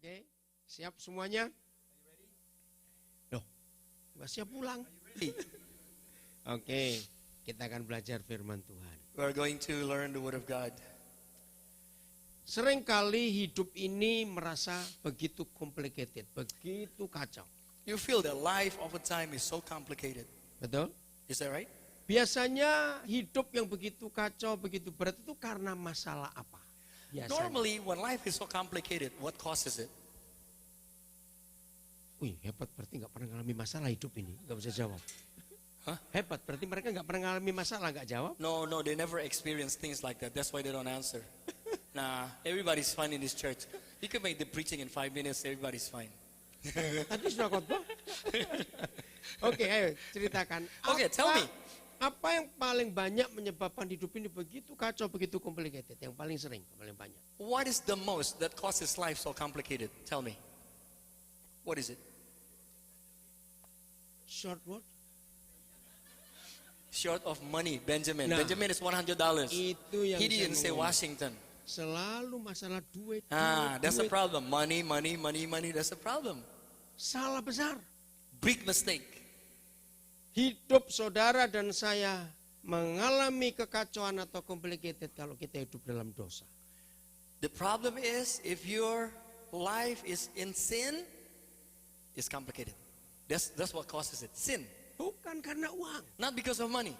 Oke, siap semuanya? Loh, nggak siap pulang. Oke, kita akan belajar firman Tuhan. We are going to learn the Word of God. Seringkali hidup ini merasa begitu complicated, begitu kacau. You feel that life all the time is so complicated. Betul? Is that right? Biasanya hidup yang begitu kacau, begitu berat itu karena masalah apa? Biasanya. Normally, when life is so complicated, what causes it? Wih, hebat, berarti nggak pernah ngalami masalah hidup ini. Nggak bisa jawab. Hah? Hebat, berarti mereka nggak pernah ngalami masalah, nggak jawab. No, they never experience things like that. That's why they don't answer. Nah, everybody's fine in this church. You can make the preaching in 5 minutes, everybody's fine. Tadi sudah khotbah. Oke, ayo ceritakan. Okay, tell me. Apa yang paling banyak menyebabkan hidup ini begitu kacau, begitu complicated? Yang paling sering, paling banyak. What is the most that causes life so complicated? Tell me. What is it? Short word? Short of money, Benjamin. Nah, Benjamin is $100. Itu yang He saya didn't say ngomong. Washington. Selalu masalah duit. That's a duit. problem. Money, that's a problem. Salah besar. Big mistake. Hidup saudara dan saya mengalami kekacauan atau complicated kalau kita hidup dalam dosa. The problem is if your life is in sin, it's complicated. That's what causes it. Sin. Bukan karena uang. Not because of money.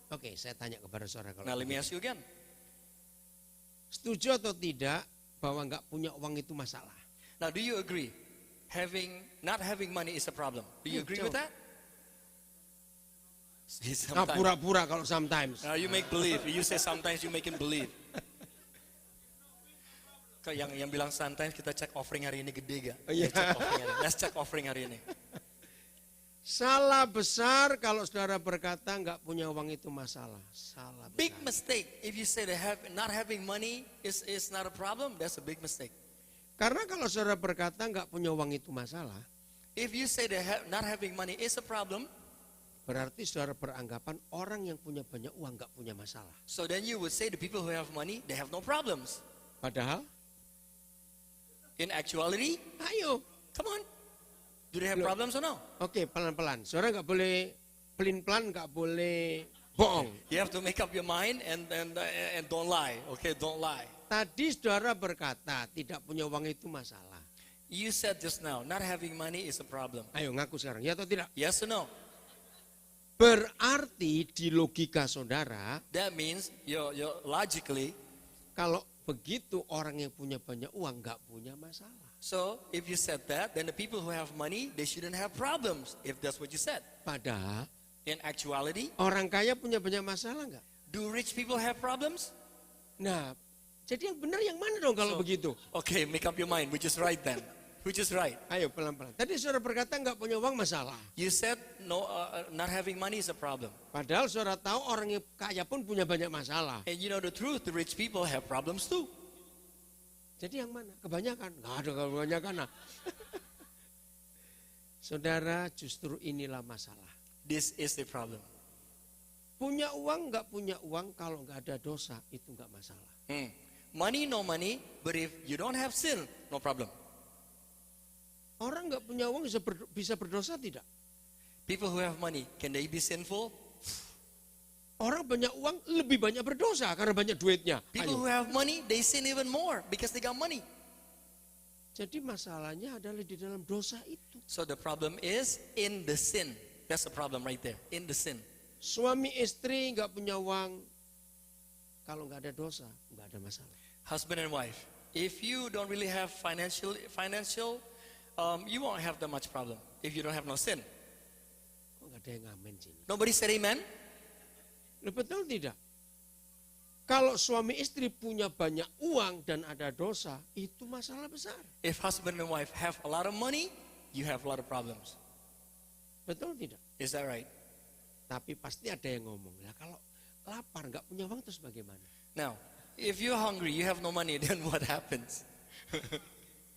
Oke, saya tanya kepada saudara kalau Now let me ask you again. setuju atau tidak bahwa nggak punya uang itu masalah? Now do you agree? Not having money is a problem. Do you agree with that? Nah, pura-pura kalau sometimes. You make believe. You say sometimes, you make him believe. Yang bilang sometimes kita cek offering hari ini gede gak? Iya. Let's check offering hari ini. Salah besar kalau saudara berkata nggak punya uang itu masalah. Salah besar. Big mistake. If you say that not having money is not a problem, that's a big mistake. Karena kalau saudara berkata nggak punya uang itu masalah, If you say that not having money is a problem, berarti saudara beranggapan orang yang punya banyak uang nggak punya masalah. so then you would say the people who have money, they have no problems. Padahal, In actuality, ayo, come on. Do they have Look. problems or no? oke pelan-pelan. Saudara nggak boleh pelin-pelan, nggak boleh bohong. You have to make up your mind and don't lie. Okay, don't lie. Tadi saudara berkata tidak punya uang itu masalah. You said just now, not having money is a problem. Ayo ngaku sekarang, ya atau tidak? Yes or no? Berarti di logika saudara, That means you're logically. kalau begitu orang yang punya banyak uang nggak punya masalah. So if you said that, then the people who have money, they shouldn't have problems. If that's what you said. Padahal In actuality, orang kaya punya banyak masalah nggak? do rich people have problems? Nah, jadi yang benar yang mana dong kalau So- begitu? Okay, make up your mind. Which is right then? Which is right? Ayo pelan-pelan. Tadi saudara berkata nggak punya uang masalah. You said no, not having money is a problem. Padahal saudara tahu orang yang kaya pun punya banyak masalah. And you know the truth, the rich people have problems too. Jadi yang mana? Kebanyakan? Nggak ada kebanyakan. Nah. Saudara, justru inilah masalah. This is the problem. Punya uang, nggak punya uang, kalau nggak ada dosa, itu nggak masalah. Money, no money, but if you don't have sin, no problem. Orang nggak punya uang bisa berdosa tidak? People who have money, can they be sinful? Orang banyak uang lebih banyak berdosa karena banyak duitnya. People Ayo. who have money, they sin even more because they got money. Jadi masalahnya adalah di dalam dosa itu. So the problem is in the sin. That's the problem right there, in the sin. Suami istri nggak punya uang, kalau nggak ada dosa, nggak ada masalah. Husband and wife, if you don't really have financial, you won't have that much problem if you don't have no sin. Kok nggak ada yang ngamen sini? Nobody said amen? Loh, betul tidak? Kalau suami istri punya banyak uang dan ada dosa, itu masalah besar. If husband and wife have a lot of money, you have a lot of problems. Betul tidak? Is that right? Tapi pasti ada yang ngomong, lah kalau lapar nggak punya uang terus bagaimana? Now, if you're hungry, you have no money, then what happens?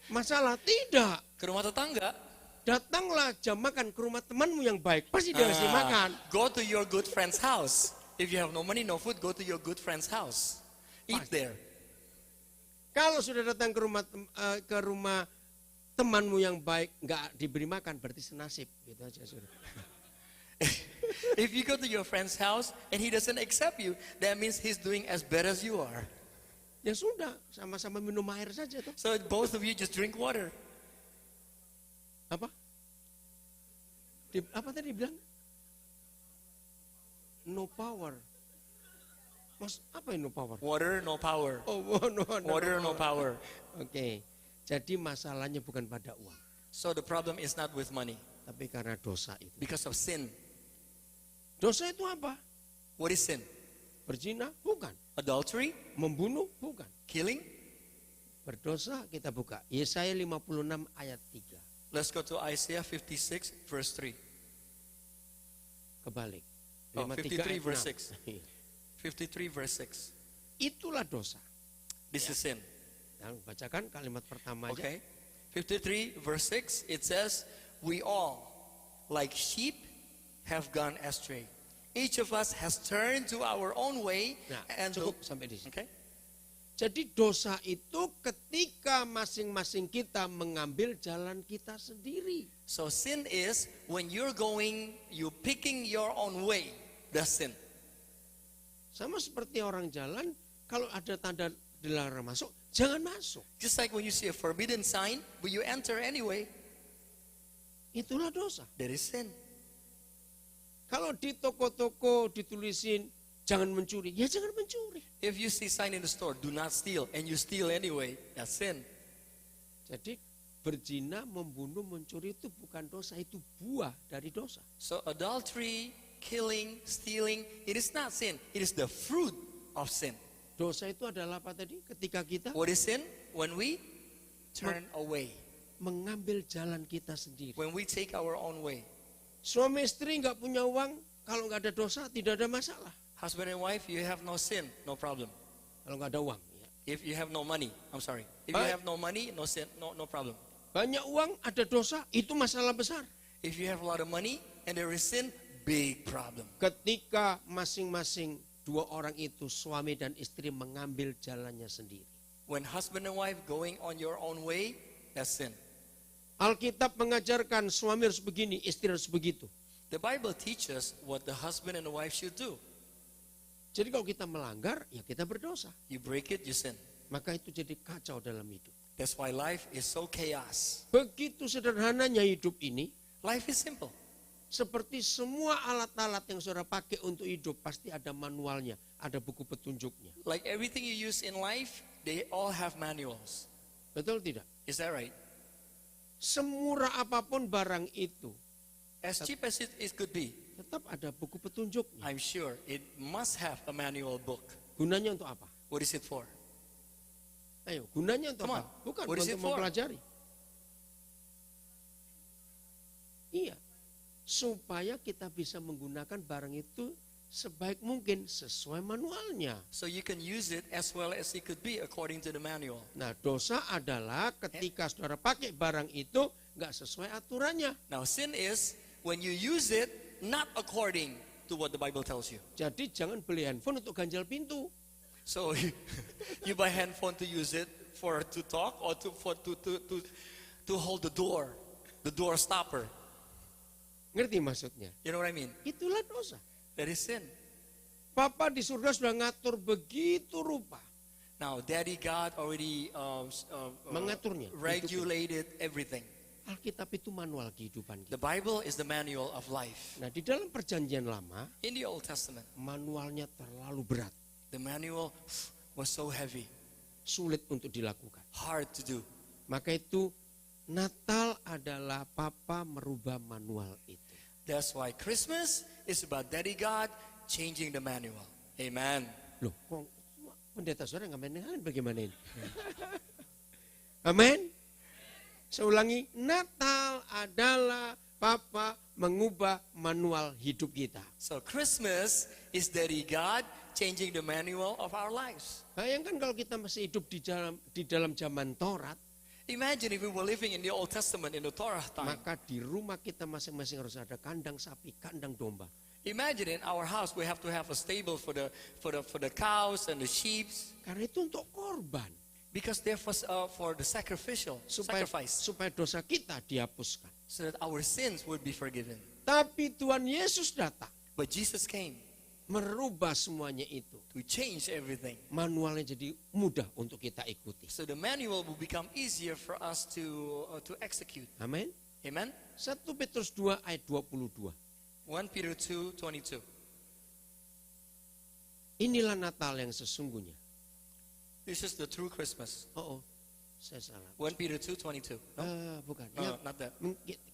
Masalah tidak. Ke rumah tetangga, Datanglah jam makan ke rumah temanmu yang baik, pasti dia ngasih makan. go to your good friend's house. If you have no money, no food, go to your good friend's house. Eat there. Kalau sudah datang ke rumah temanmu yang baik nggak diberi makan, berarti senasib. Gitu aja, saudara. If you go to your friend's house and he doesn't accept you, that means he's doing as bad as you are. Ya sudah, sama-sama minum air saja tuh. So both of you just drink water. Apa? Apa tadi bilang? No power. Mas, apa yang no power? Water, no power. Oh, no Water, no power. Oke. Jadi masalahnya bukan pada uang, So the problem is not with money, tapi karena dosa itu. because of sin. Dosa itu apa? What is sin? Berzina? Bukan. Adultery? Membunuh? Bukan. Killing? Berdosa kita buka. Yesaya 56 ayat 3. Let's go to Isaiah 56 verse 3. Kebalik. Oh, 53 ayat 53 verse 6. 53 verse 6. Itulah dosa. This is sin. Dan bacakan kalimat pertama aja. Okay. 53 verse 6, it says, we all, like sheep, have gone astray. Each of us has turned to our own way. Nah, And cukup sampai di sini. okay. Jadi dosa itu ketika masing-masing kita mengambil jalan kita sendiri. So sin is when you picking your own way. That's sin. Sama seperti orang jalan, kalau ada tanda dilarang masuk, jangan masuk. Just like when you see a forbidden sign, but you enter anyway, Itulah dosa. that is sin. Kalau di toko-toko ditulisin jangan mencuri, ya jangan mencuri. If you see sign in the store, do not steal, and you steal anyway, that's sin. Jadi berzina, membunuh, mencuri itu bukan dosa, itu buah dari dosa. So adultery, killing, stealing, it is not sin. It is the fruit of sin. Dosa itu adalah apa tadi? Ketika kita What is sin? When we turn away. mengambil jalan kita sendiri. When we take our own way. Suami istri nggak punya uang, kalau nggak ada dosa tidak ada masalah. Husband and wife, you have no sin, no problem. Kalau nggak ada uang, ya. If you have no money, I'm sorry. If you Baik. have no money, no sin, no problem. Banyak uang, ada dosa, itu masalah besar. If you have a lot of money and there is sin, big problem. Ketika masing-masing dua orang itu, suami dan istri mengambil jalannya sendiri. When husband and wife going on your own way, that's sin. Alkitab mengajarkan suami harus begini, istri harus begitu. The Bible teaches what the husband and the wife should do. Jadi kalau kita melanggar, ya kita berdosa. You break it, you sin. Maka itu jadi kacau dalam hidup. That's why life is so chaos. Begitu sederhananya hidup ini, Life is simple. seperti semua alat-alat yang saudara pakai untuk hidup, pasti ada manualnya, ada buku petunjuknya. Like everything you use in life, they all have manuals. Betul tidak? Is that right? Semurah apapun barang itu, As cheap as it could be, tetap ada buku petunjuknya. I'm sure it must have a manual book. Gunanya untuk apa? What is it for? Ayo, gunanya untuk Come apa? on. Bukan What is untuk it for? mempelajari. Iya, supaya kita bisa menggunakan barang itu sebaik mungkin sesuai manualnya. So you can use it as well as it could be according to the manual. Nah, dosa adalah ketika saudara pakai barang itu nggak sesuai aturannya. Now sin is when you use it not according to what the Bible tells you. Jadi jangan beli handphone untuk ganjal pintu. So you buy handphone to use it to talk or to hold the door stopper. Ngerti maksudnya? You know what I mean? Itulah dosa. That is sin. Papa di surga sudah ngatur begitu rupa. Now, Daddy God already Mengaturnya, regulated everything. Alkitab itu manual kehidupan The kita. Bible is the manual of life. Nah, di dalam perjanjian lama, In the Old Testament, manualnya terlalu berat, the manual was so heavy, sulit untuk dilakukan. hard to do. Maka itu Natal adalah Papa merubah manual itu. That's why Christmas is about Daddy God changing the manual. Amen. Loh, kok pendeta saudara nggak main bagaimana ini? Amin. Saya ulangi, Natal adalah Papa mengubah manual hidup kita. So Christmas is Daddy God changing the manual of our lives. Bayangkan kalau kita masih hidup di dalam zaman Taurat, Imagine if we were living in the Old Testament in the Torah time. maka di rumah kita masing-masing harus ada kandang sapi, kandang domba. Imagine in our house we have to have a stable for the cows and the sheep. Karena itu untuk korban. Because there was for the sacrificial sacrifice, supaya dosa kita dihapuskan. so that our sins would be forgiven. Tapi Tuhan Yesus datang But Jesus came merubah semuanya itu. to change everything. Manualnya jadi mudah untuk kita ikuti. So the manual will become easier for us to execute. Amin. Amen. 1 Petrus 2 ayat 22. 1 Peter 2:22. Inilah Natal yang sesungguhnya. This is the true Christmas. Oh, saya salah. 1 Peter 2:22. No? Bukan. No, Ya, not that.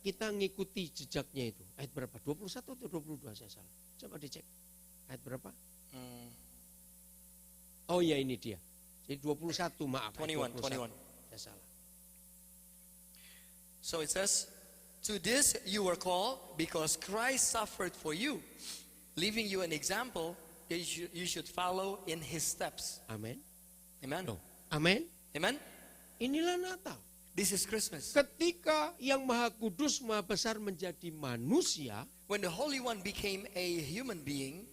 kita ngikuti jejaknya itu. Ayat berapa? 21 atau 22 saya salah. Coba dicek. Ayat berapa? Mm, Oh ya ini dia. Jadi 21 maaf. ayat 21. Saya salah. So it says, to this you were called because Christ suffered for you, leaving you an example that you should follow in his steps. Amin. Amen. Amin. Amen. Inilah Natal. This is Christmas. Ketika yang Maha Kudus, Maha Besar menjadi manusia, When the Holy One became a human being,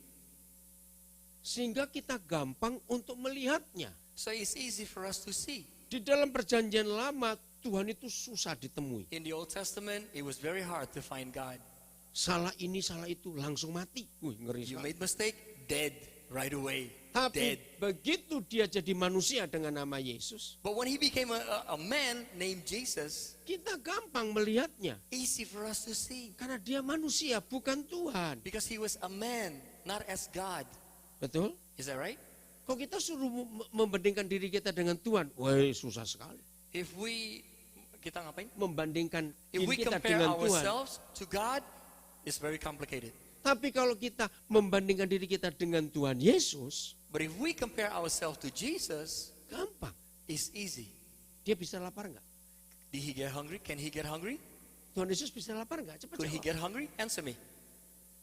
sehingga kita gampang untuk melihatnya. so it's easy for us to see. Di dalam perjanjian lama, Tuhan itu susah ditemui. In the Old Testament, it was very hard to find God. Salah ini, salah itu, langsung mati. Ngeri You sekali. made mistake, dead right away. Tapi Dead. begitu dia jadi manusia dengan nama Yesus, But when he became a man named Jesus, kita gampang melihatnya. easy for us to see. Karena dia manusia, bukan Tuhan. Because he was a man, not as God. Betul? Is that right? Kalau kita suruh membandingkan diri kita dengan Tuhan, wah susah sekali. If we, kita ngapain? Membandingkan If diri we kita compare dengan Tuhan. ourselves to God, it's very complicated. Tapi kalau kita membandingkan diri kita dengan Tuhan Yesus, But if we compare ourselves to Jesus, gampang. it's easy. Dia bisa lapar nggak? Did he get hungry? Can he get hungry? Tuhan Yesus bisa lapar nggak? Cepat Could he jawab. get hungry? Answer me.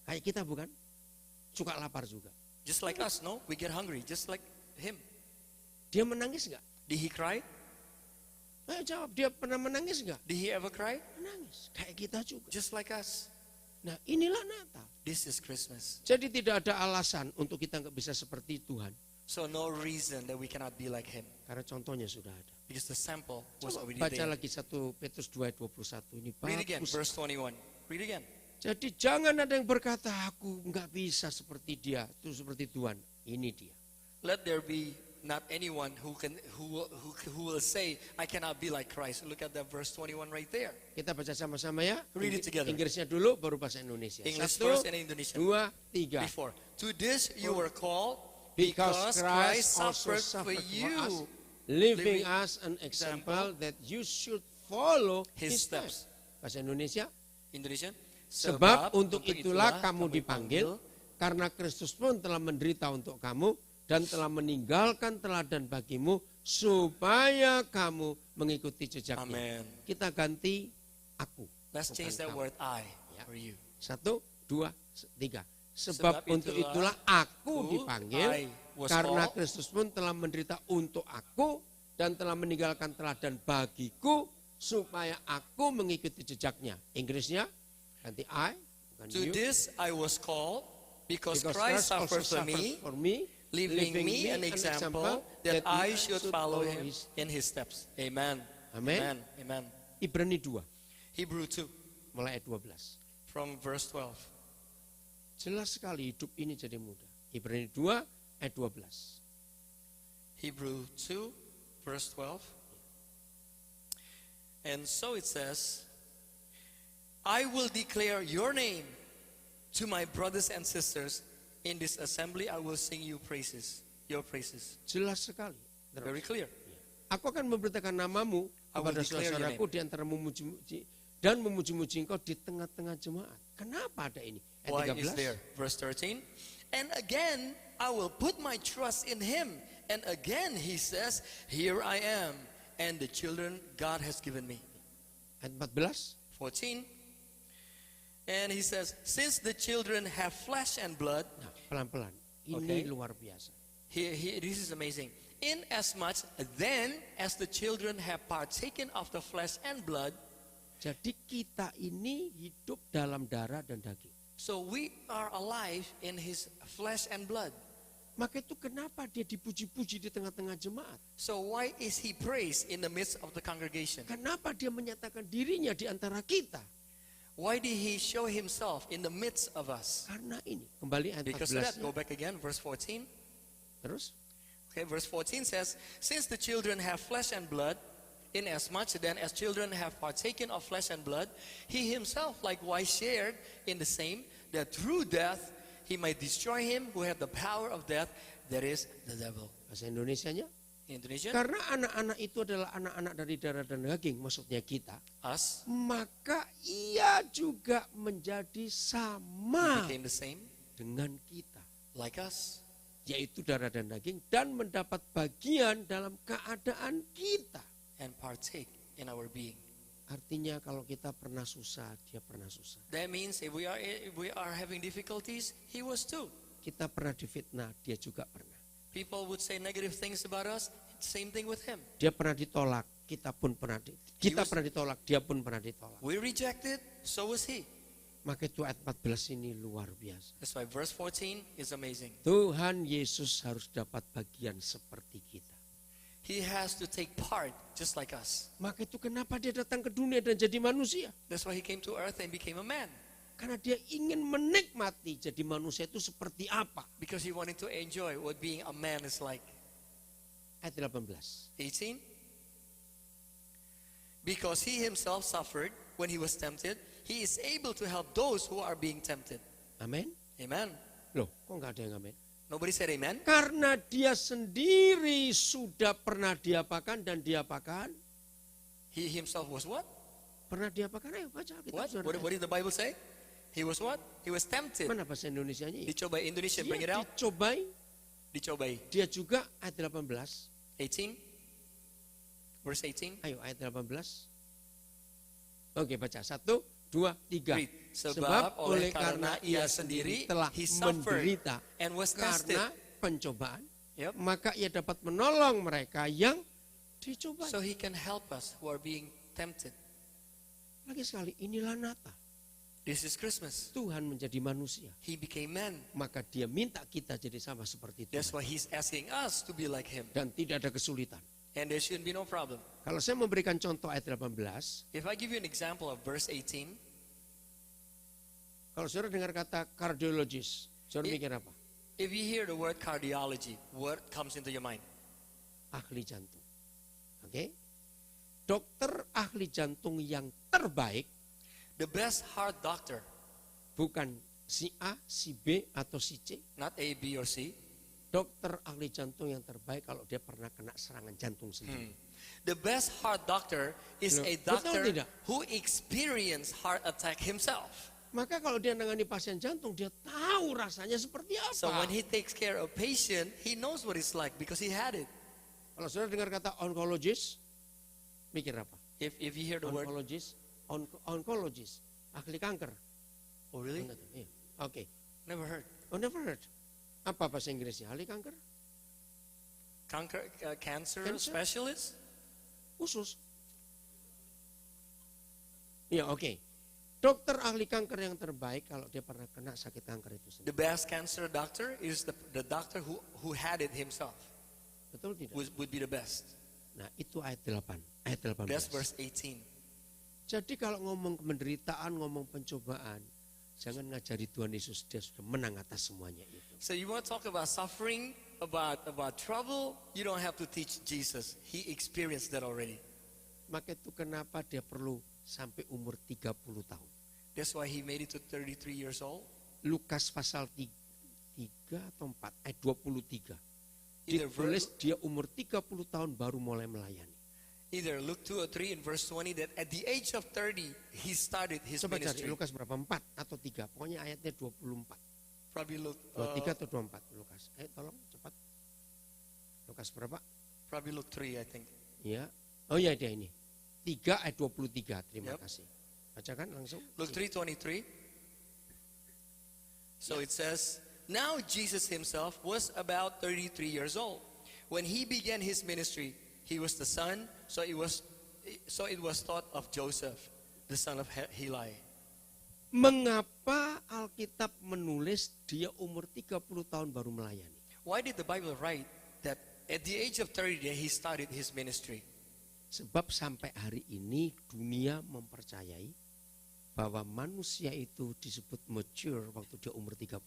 Kayak kita bukan? Suka lapar juga. Just like us, no? We get hungry, just like him. Dia menangis nggak? Did he cry? Ayo jawab, dia pernah menangis nggak? Did he ever cry? Menangis. Kayak kita juga. Just like us. Nah inilah Natal. This is Christmas. Jadi tidak ada alasan untuk kita nggak bisa seperti Tuhan. So no reason that we cannot be like him. Karena contohnya sudah ada. Because the sample was Coba already baca there. lagi 1 Petrus 2 ayat 21. Ini Read again, bagus. verse 21. Read again. Jadi jangan ada yang berkata aku nggak bisa seperti dia, itu seperti Tuhan. Ini dia. Let there be not anyone who will say, I cannot be like Christ. Look at that verse 21 right there. Kita baca sama-sama ya. Read it together. Inggrisnya dulu, baru bahasa Indonesia. English 1, first and Indonesian. 2, 3. Before. To this you were called Because Christ suffered also for suffered for us, you, leaving living us an example that you should follow his his steps. steps. Bahasa Indonesia. Indonesian. Sebab untuk itulah kamu dipanggil, karena Kristus pun telah menderita untuk kamu dan telah meninggalkan teladan bagimu supaya kamu mengikuti jejaknya. Amen. Kita ganti aku. Let's bukan change that kamu. word I Ya. for you. 1, 2, 3. Sebab untuk itulah aku dipanggil, I was karena called, Kristus pun telah menderita untuk aku dan telah meninggalkan teladan bagiku supaya aku mengikuti jejaknya. Inggrisnya ganti I, bukan to you. this I was called because Because Christ also suffered for me, leaving me an example that I should follow him in his steps. Amen. Amen. Amen. Amen. Ibrani 2, Hebrew 2 mulai ayat 12. from verse 12. Jelas sekali hidup ini jadi mudah. Ibrani 2 ayat 12. Hebrew 2 verse 12. And so it says, I will declare your name to my brothers and sisters. In this assembly I will sing you praises, your praises. Jelas sekali. Terus. Very clear. Aku akan memberitakan namamu I will kepada declare your saudaraku di antara memuji-muji dan memuji-muji engkau di tengah-tengah jemaat. Kenapa ada ini? Why Ayat is there? Verse 13. And again I will put my trust in him. And again he says, here I am and the children God has given me. Ayat 14. 14. And he says, since the children have flesh and blood, Nah, pelan-pelan. Ini Okay. luar biasa. this is amazing. Inasmuch then as the children have partaken of the flesh and blood, Jadi kita ini hidup dalam darah dan daging. so we are alive in his flesh and blood. Maka itu kenapa dia dipuji-puji di tengah-tengah jemaat? So why is he praised in the midst of the congregation? Kenapa dia menyatakan dirinya di antara kita? Why did he show himself in the midst of us? Karena ini. Kembali ayat Because of that, 14. go back again, verse 14. Terus. Okay, verse 14 says, since the children have flesh and blood, inasmuch then as children have partaken of flesh and blood, he himself likewise shared in the same, that through death he might destroy him who had the power of death, that is the devil. Bahasa Indonesianya. In Indonesian, Karena anak-anak itu adalah anak-anak dari darah dan daging, maksudnya kita. us, Maka ia juga menjadi he sama became the same dengan kita. like us, Yaitu darah dan daging dan mendapat bagian dalam keadaan kita. and partake in our being. Artinya kalau kita pernah susah, dia pernah susah. That means if we are having difficulties, he was too. Kita pernah difitnah, dia juga pernah. People would say negative things about us, same thing with him. Dia pernah ditolak, kita pun pernah kita pernah ditolak, dia pun pernah ditolak. We rejected, so was he. Maka itu ayat 14 ini luar biasa. That's why verse 14 is amazing. Tuhan Yesus harus dapat bagian seperti kita. He has to take part just like us. Maka itu kenapa dia datang ke dunia dan jadi manusia? That's why he came to earth and became a man. Karena dia ingin menikmati jadi manusia itu seperti apa. Because he wanted to enjoy what being a man is like. Ayat 18. 18. Because he himself suffered when he was tempted, he is able to help those who are being tempted. Amin. Amen. Loh, kok nggak ada yang amin? Nobody said amen. Karena dia sendiri sudah pernah diapakan dan diapakan. He himself was what? Pernah diapakan? Ayo baca kita. What did the Bible say? He was what? He was tempted. Mana bahasa Indonesianya? Dicobai Indonesia, bring it Dia out. dicobai, Dicobai. dia juga ayat 18. 18. Verse 18. Ayo ayat 18. Oke baca, 1, 2, 3. Read. Sebab oleh karena ia sendiri telah he suffered menderita and was tested. karena pencobaan, Yep. maka ia dapat menolong mereka yang dicobai. So he can help us who are being tempted. Lagi sekali, inilah Natal. This is Christmas. Tuhan menjadi manusia, He became man. maka dia minta kita jadi sama seperti That's Tuhan. why he's asking us to be like him. Dan tidak ada kesulitan. And there shouldn't be no problem. Kalau saya memberikan contoh ayat 18, If I give you an example of verse 18, kalau saudara dengar kata kardiologis, saudara Iya. mikir apa? if you hear the word cardiology, what comes into your mind? Ahli jantung. Oke? Dokter ahli jantung yang terbaik The best heart doctor, bukan si A, si B, atau si C. not A, B, or C. Dokter ahli jantung yang terbaik kalau dia pernah kena serangan jantung sendiri. The best heart doctor is Loh, a betul doctor tidak? who experienced heart attack himself. Maka kalau dia menangani pasien jantung, dia tahu rasanya seperti apa. So when he takes care of patient, he knows what it's like because he had it. Kalau saudara dengar kata onkologis, mikir apa? If you hear the word, Onkologis, onkologis, ahli kanker. oh really? Iya. Oke. Never heard. Oh, never heard. Apa bahasa Inggrisnya? Ahli kanker? Cancer Cancer? specialist? Khusus. Iya, oke. Dokter ahli kanker yang terbaik kalau dia pernah kena sakit kanker itu sendiri. The best cancer doctor is the doctor who had it himself. Betul tidak? Would be the best. Nah, itu ayat 8. Ayat 18. That's verse 18. Jadi kalau ngomong penderitaan, ngomong pencobaan, jangan ngajari Tuhan Yesus, dia sudah menang atas semuanya itu. So you want to talk about suffering, about trouble, you don't have to teach Jesus. He experienced that already. Maka itu kenapa dia perlu sampai umur 30 tahun. That's why he made it to 33 years old. Lukas pasal 3 atau 4, ayat 23. Either, Ditulis dia umur 30 tahun baru mulai melayani. either Luke 2 or 3 in verse 20 that at the age of 30 he started his Coba cari ministry. Lukas berapa? 4 atau 3. Pokoknya ayatnya 24. Probably Luke, 23 atau 24 Lukas. Ayo tolong cepat. Lukas berapa? probably Luke 3 I think. Ya. Oh ya dia ini. 3 ayat 23. Terima Yep. kasih. Bacakan langsung. Luke 3:23. So it says, now Jesus himself was about 33 years old. When he began his ministry, he was the son, so it was thought of Joseph, the son of Heli. Mengapa Alkitab menulis dia umur 30 tahun baru melayani? Why did the Bible write that at the age of 30 he started his ministry? Sebab sampai hari ini dunia mempercayai bahwa manusia itu disebut mature waktu dia umur 30.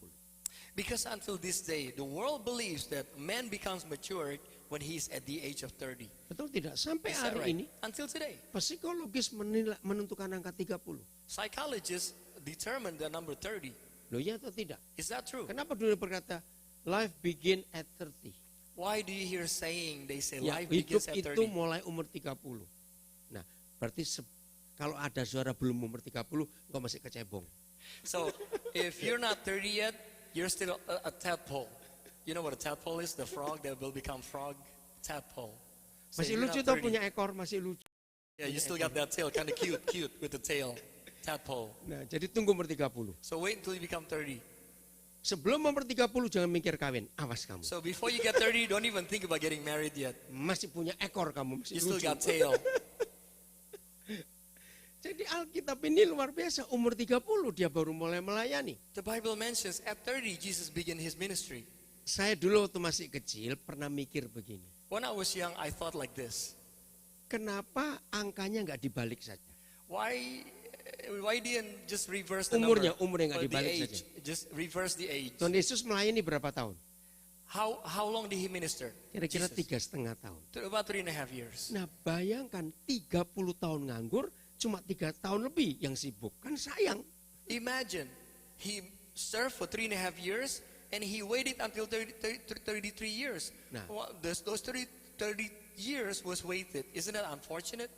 Because until this day, the world believes that man becomes mature when he's at the age of 30. Betul tidak? Sampai Is that hari right? ini Until today. psikologis menentukan angka 30. Psychologists determine the number 30. Loh ya atau tidak? Is that true? Kenapa dunia berkata life begin at 30? Why do you hear saying, they say Ya, life hidup begins at itu 30? mulai umur 30. Nah, berarti kalau ada suara belum umur 30, engkau masih kecebong. So, if you're not 30 yet, you're still a tadpole. You know what a tadpole is? The frog that will become frog? Tadpole. So Masih if you're lucu not tuh 30 punya ekor, masih lucu. Yeah, you still got that tail, kind of cute with the tail. Tadpole. Nah, jadi tunggu umur 30. So wait until you become 30. Sebelum umur 30 jangan mikir kawin, awas kamu. So before you get 30, don't even think about getting married yet. Masih punya ekor kamu, masih You still lucu. got tail. Jadi Alkitab ini luar biasa, umur 30 dia baru mulai melayani. The Bible mentions at 30, Jesus began his ministry. Saya dulu waktu masih kecil pernah mikir begini. When I was young, I thought like this. Kenapa angkanya nggak dibalik saja? Why didn't just reverse the Umurnya number? nggak Or the dibalik age. saja. Just reverse the age. Tuhan Yesus melayani berapa tahun? How long did he minister? Kira-kira Jesus? 3,5 tahun. About 3.5 years. Nah bayangkan 30 tahun nganggur, cuma 3 tahun lebih yang sibuk. Kan sayang. Imagine, he served for 3.5 years and he waited until 33 years. Nah. Well, those 30 years was waited. Isn't that unfortunate?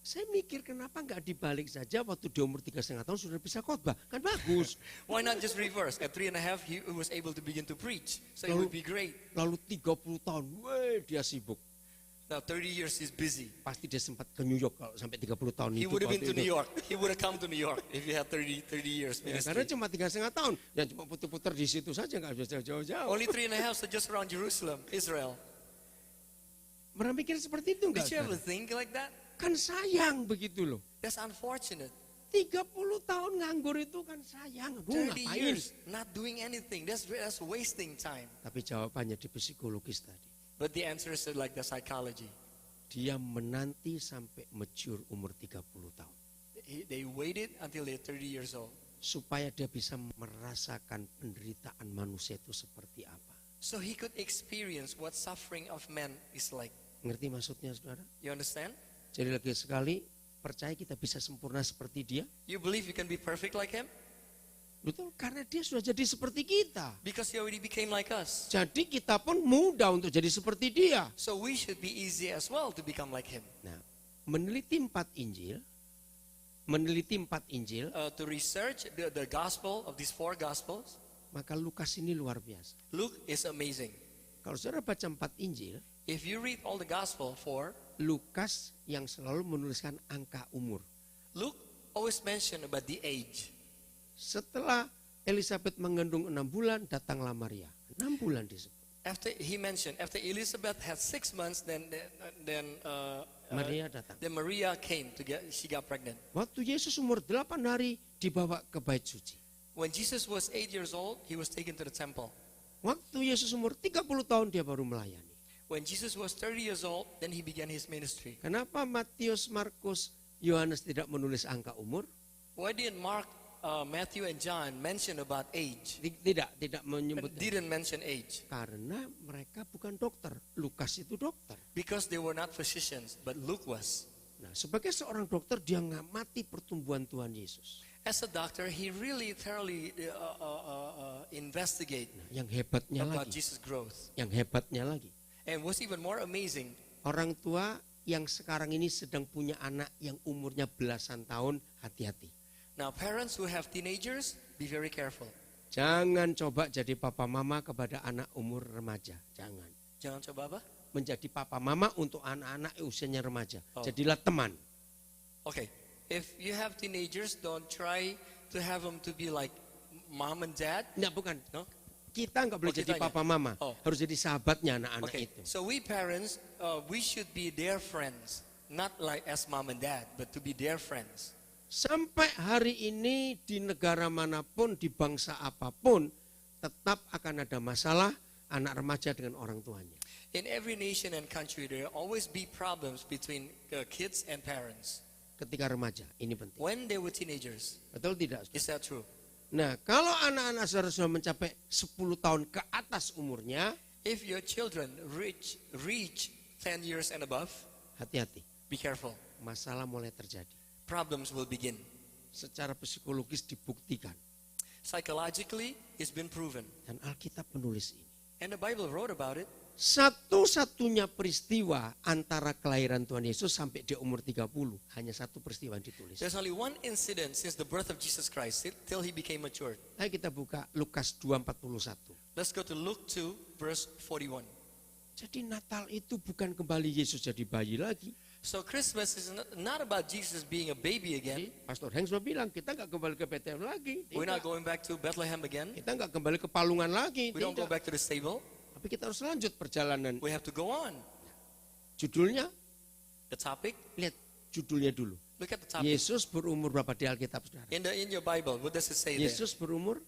Saya mikir kenapa nggak dibalik saja waktu di umur 3,5 tahun sudah bisa khotbah. Kan bagus. Why not just reverse? At 3.5, he was able to begin to preach. So it Lalu- would be great. Lalu 30 tahun, weh dia sibuk. Now 30 years he's busy. Pasti dia sempat ke New York kalau sampai 30 tahun He itu. would have been waktu to New itu. York. He would have come to New York if he had 30 years Ya, karena ministry. cuma 3,5 tahun. Yang cuma putar-putar di situ saja, nggak bisa jauh-jauh. Only 3.5, so just around Jerusalem, Israel. Pernah mikir seperti itu nggak? Did you ever saudara? think like that? Kan sayang begitu loh. That's unfortunate. 30 tahun nganggur itu kan sayang. Aduh 30 ngapain? years not doing anything. That's wasting time. Tapi jawabannya di psikologis tadi. But the answer is like the psychology. Dia menanti sampai mature umur 30 tahun. They waited until they're 30 years old. Supaya dia bisa merasakan penderitaan manusia itu seperti apa. So he could experience what suffering of man is like. Ngerti maksudnya saudara? You understand? Jadi lagi sekali, percaya kita bisa sempurna seperti dia? You believe you can be perfect like him? Betul, karena dia sudah jadi seperti kita. Because he already became like us. Jadi kita pun mudah untuk jadi seperti dia. So we should be easy as well to become like him. Nah, meneliti 4 Injil, To research the gospel of these 4 gospels, maka Lukas ini luar biasa. Luke is amazing. Kalau saudara baca 4 Injil, If you read all the gospel 4, Lukas yang selalu menuliskan angka umur. Luke always mention about the age. Setelah Elizabeth mengandung 6 bulan, datanglah Maria. 6 bulan disebut. After Elizabeth had 6 months, Maria datang. then Maria came she got pregnant. Waktu Yesus umur 8 hari dibawa ke bait suci. When Jesus was 8 years old, he was taken to the temple. Waktu Yesus umur 30 tahun dia baru melayani. When Jesus was 30 years old, then he began his ministry. Kenapa Matius, Markus, Yohanes tidak menulis angka umur? Why didn't Mark, Matthew, and John mention about age? Tidak menyebut. Didn't mention age. Karena mereka bukan dokter. Lukas itu dokter. Because they were not physicians, but Luke was. Nah, sebagai seorang dokter dia ngamati pertumbuhan Tuhan Yesus. As a doctor, he really thoroughly investigate Nah, yang hebatnya about lagi, Jesus' growth. yang hebatnya lagi, And what's even more amazing, orang tua yang sekarang ini sedang punya anak yang umurnya belasan tahun, hati-hati. now parents who have teenagers, be very careful. Jangan coba jadi papa mama kepada anak umur remaja. Jangan. Jangan coba apa? Menjadi papa mama untuk anak-anak usianya remaja. Oh. Jadilah teman. Okay, if you have teenagers, don't try to have them to be like mom and dad. Enggak, bukan. No? Kita nggak boleh Oh, jadi kitanya. papa mama. Oh. Harus jadi sahabatnya anak-anak Okay, itu. so we parents, we should be their friends. Not like as mom and dad, but to be their friends. Sampai hari ini di negara manapun, di bangsa apapun, tetap akan ada masalah anak remaja dengan orang tuanya. In every nation and country, there always be problems between kids and parents. Ketika remaja, ini penting. When they were teenagers, Betul tidak? is that true? Nah, kalau anak-anak saudara sudah mencapai 10 tahun ke atas umurnya, If your children reach 10 years and above, hati-hati, be careful. masalah mulai terjadi. Problems will begin. Secara psikologis dibuktikan. Psychologically, it's been proven. Dan Alkitab menulis ini. And the Bible wrote about it. Satu-satunya peristiwa antara kelahiran Tuhan Yesus sampai di umur 30. Hanya satu peristiwa yang ditulis. There's only one incident since the birth of Jesus Christ till he became matured. Ayo kita buka Lukas 2:41. Let's go to Luke 2, verse 41. Jadi Natal itu bukan kembali Yesus jadi bayi lagi. So Christmas is not about Jesus being a baby again. Pastor Heng sudah bilang, kita nggak kembali ke Bethlehem lagi. We're not Tidak. going back to Bethlehem again. Kita nggak kembali ke palungan lagi. We don't go Tidak. back to the stable. Tapi kita harus lanjut perjalanan. We have to go on. Judulnya, The topic, lihat judulnya dulu. look at the topic. Yesus berumur berapa di Alkitab, saudara? In your Bible, what does it say there? Yesus berumur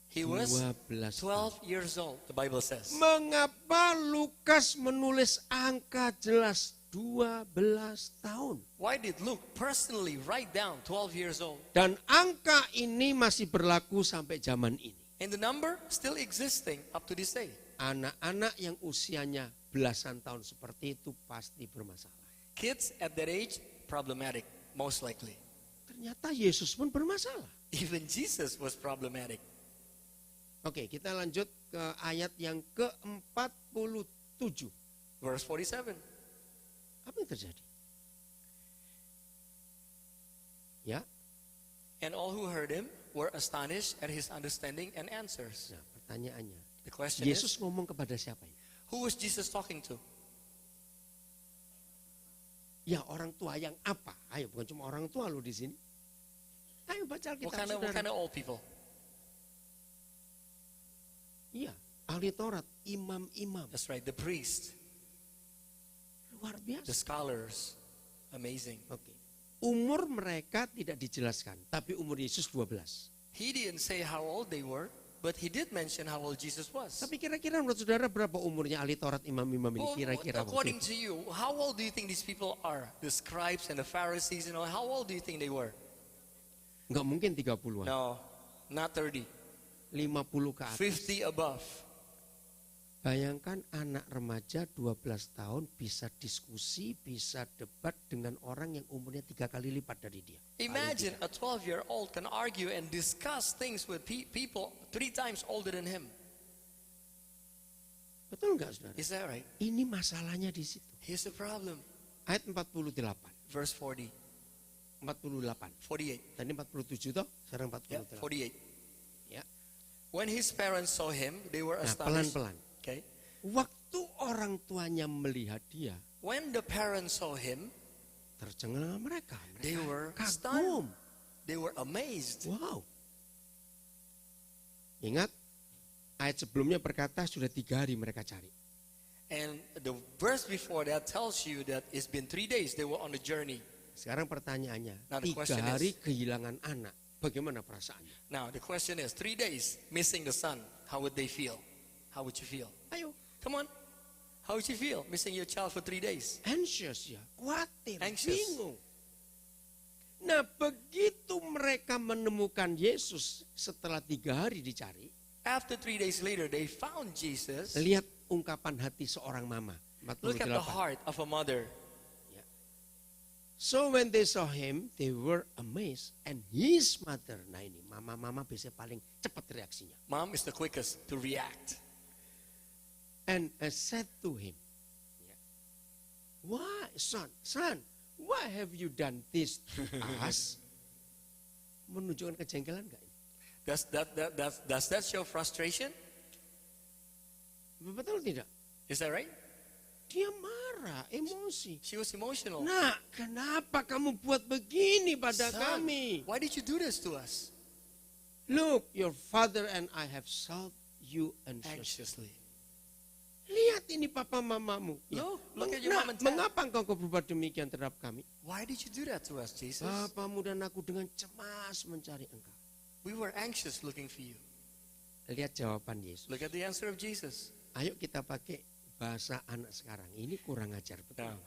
He was 12 tahun. 12 years old, the Bible says. Mengapa Lukas menulis angka jelas 12 tahun? Why did Luke personally write down 12 years old? Dan angka ini masih berlaku sampai zaman ini. And the number still existing up to this day. Anak-anak yang usianya belasan tahun seperti itu pasti bermasalah. Kids at that age, problematic, most likely. Ternyata Yesus pun bermasalah. Even Jesus was problematic. Oke, kita lanjut ke ayat yang ke-47. Verse 47. Apa yang terjadi? Ya, And all who heard him were astonished at his understanding and answers. nah pertanyaannya. The question Yesus is, ngomong kepada siapa ini? who was Jesus talking to? Ya orang tua yang apa? Ayo, bukan cuma orang tua lo di sini. Ayo baca Alkitab, What saudara. kind of old people? Iya, ahli Taurat, imam-imam. That's right, the priest, Luar the biasa. scholars. Amazing. Oke. Umur mereka tidak dijelaskan, tapi umur Yesus 12. He didn't say how old they were, but he did mention how old Jesus was. Tapi kira-kira menurut saudara berapa umurnya ahli Taurat imam-imam ini? Well, Kira-kira according waktu to itu? you, how old do you think these people are? The scribes and the Pharisees, how old do you think they were? Enggak mungkin 30-an. No, not 30. 50 ke atas. 50 above. Bayangkan anak remaja 12 tahun bisa diskusi, bisa debat dengan orang yang umurnya 3 kali lipat dari dia. Imagine a 12-year-old can argue and discuss things with people 3 times older than him. Betul enggak saudara? Is that right? Ini masalahnya di situ. Here's the problem. Ayat 48. Verse 40, 48. 48. Tadi 47 toh, sekarang Yeah, 48. 48. Ya. When his parents saw him, they were Nah, astonished. pelan-pelan. Okay. Waktu orang tuanya melihat dia, When the parents saw him, tercengang mereka. they Mereka were kagum. stunned. They were amazed. Wow. Ingat, ayat sebelumnya berkata sudah 3 hari mereka cari. And the verse before that tells you that it's been 3 days they were on the journey. Sekarang pertanyaannya, Nah, the 3 question hari is- kehilangan anak. Bagaimana perasaannya? Now the question is, 3 days missing the son, how would they feel? How would you feel? Ayo, Come on. How would you feel missing your child for 3 days? anxious ya, khawatir, Anxious. bingung. Nah begitu mereka menemukan Yesus setelah 3 hari dicari, After 3 days later, they found Jesus. lihat ungkapan hati seorang mama. Look at the 48. heart of a mother. So when they saw him, they were amazed. And his mother, nah ini mama-mama biasanya paling cepat reaksinya. Mom is the quickest to react. And said to him, why, son, why have you done this to us? Menunjukkan kejengkelan gak ini? Does that show frustration? Betul tidak? Is that right? Dia marah, emosi. She was emotional. Nah, kenapa kamu buat begini pada Son, kami? why did you do this to us? Look, your father and I have sought you anxiously. Anxiously. Lihat ini papa mamamu. No, look at your mom and dad. Mengapa engkau berbuat demikian terhadap kami? Why did you do that to us, Jesus? Bapamu dan aku dengan cemas mencari engkau. We were anxious looking for you. Lihat jawaban Yesus. Look at the answer of Jesus. Ayo kita pakai bahasa anak sekarang. Ini kurang ajar betul. Now,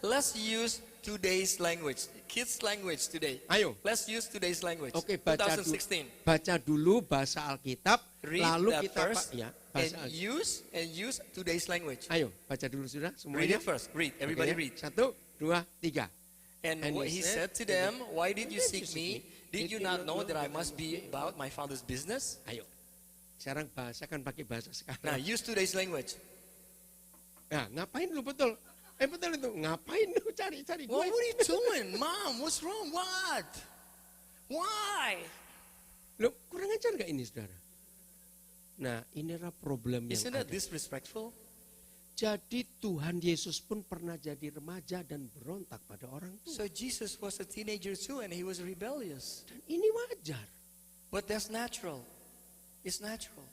let's use today's language, kids' language today. Ayo. Let's use today's language. Oke, 2016. baca dulu bahasa Alkitab, Read lalu that kita first ya, and bahasa Alkitab. use today's language. Ayo, baca dulu sudah Read semuanya. it first. Read. Oke, Everybody ya. read. 1, 2, 3. And And what he he said to said them, "Why did you Why did seek you me? seek me? Did you not know that I must be about my Father's business?" Ayo. Sekarang bahasa kan pakai bahasa Now sekarang. use today's language. Nah, ngapain lu betul? Betul itu. Ngapain lu cari-cari gue? What are you doing, Mom? What's wrong? What? Why? Lu kurang ajar gak ini, saudara? Nah, inilah problem yang Isn't that ada. disrespectful? Jadi Tuhan Yesus pun pernah jadi remaja dan berontak pada orang tua. So Jesus was a teenager too, and he was rebellious. Dan ini wajar. But that's natural. It's natural.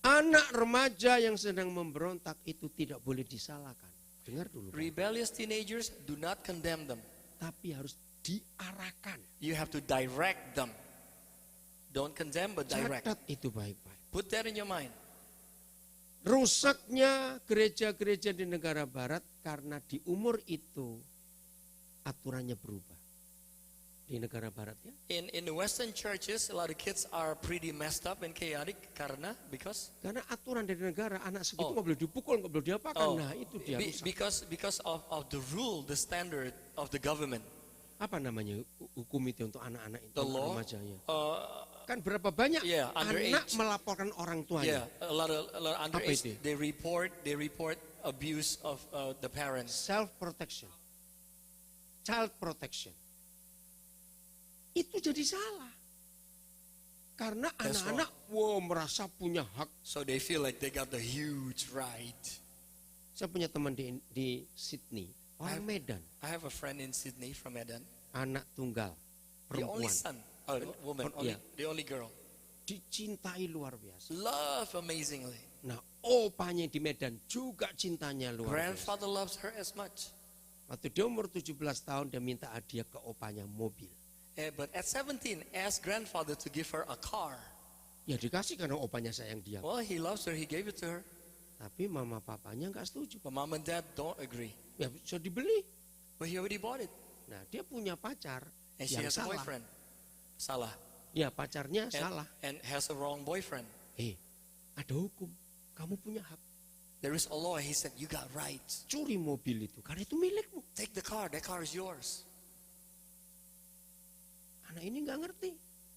Anak remaja yang sedang memberontak itu tidak boleh disalahkan. Dengar dulu. Pak. Rebellious teenagers, do not condemn them. Tapi harus diarahkan. You have to direct them. Don't condemn, but direct. Catat itu baik-baik. Put that in your mind. Rusaknya gereja-gereja di negara barat karena di umur itu aturannya berubah. Di negara barat ya. In the Western churches, a lot of kids are pretty messed up and chaotic because Karena aturan dari negara anak segitu nggak boleh dipukul, nggak boleh diapakan. Nah itu dia rusak. because of the rule, the standard of the government. Apa namanya hukum itu untuk anak-anak itu? The law. Remajanya. Kan berapa banyak Yeah, underage. anak melaporkan orang tuanya. Yeah, a lot of underage, itu? they report abuse of the parents. Self protection, child protection. Itu jadi salah. Karena That's anak-anak merasa punya hak. So they feel like they got the huge right. Saya punya teman di Sydney, orang Medan, I have a friend in Sydney from Medan. anak tunggal, The only perempuan, son, woman, Yeah. the only girl. dicintai luar biasa. Love amazingly. Nah, opanya di Medan juga cintanya luar biasa. Grandfather loves her as much. Waktu dia umur 17 tahun, dia minta hadiah ke opanya mobil. But at 17, asked grandfather to give her a car. Ya dikasih karena opanya sayang dia. Well, he loves her, he gave it to her. Tapi mama papanya nggak setuju. But mom and dad don't agree. Ya bisa dibeli. But he already bought it. Nah, dia punya pacar And she yang has a salah. boyfriend. Salah. Ya pacarnya And, salah. and has a wrong boyfriend. Ada hukum. Kamu punya hak. There is a law. He said, you got rights. Curi mobil itu karena itu milikmu. Take the car. That car is yours. Anak ini nggak ngerti.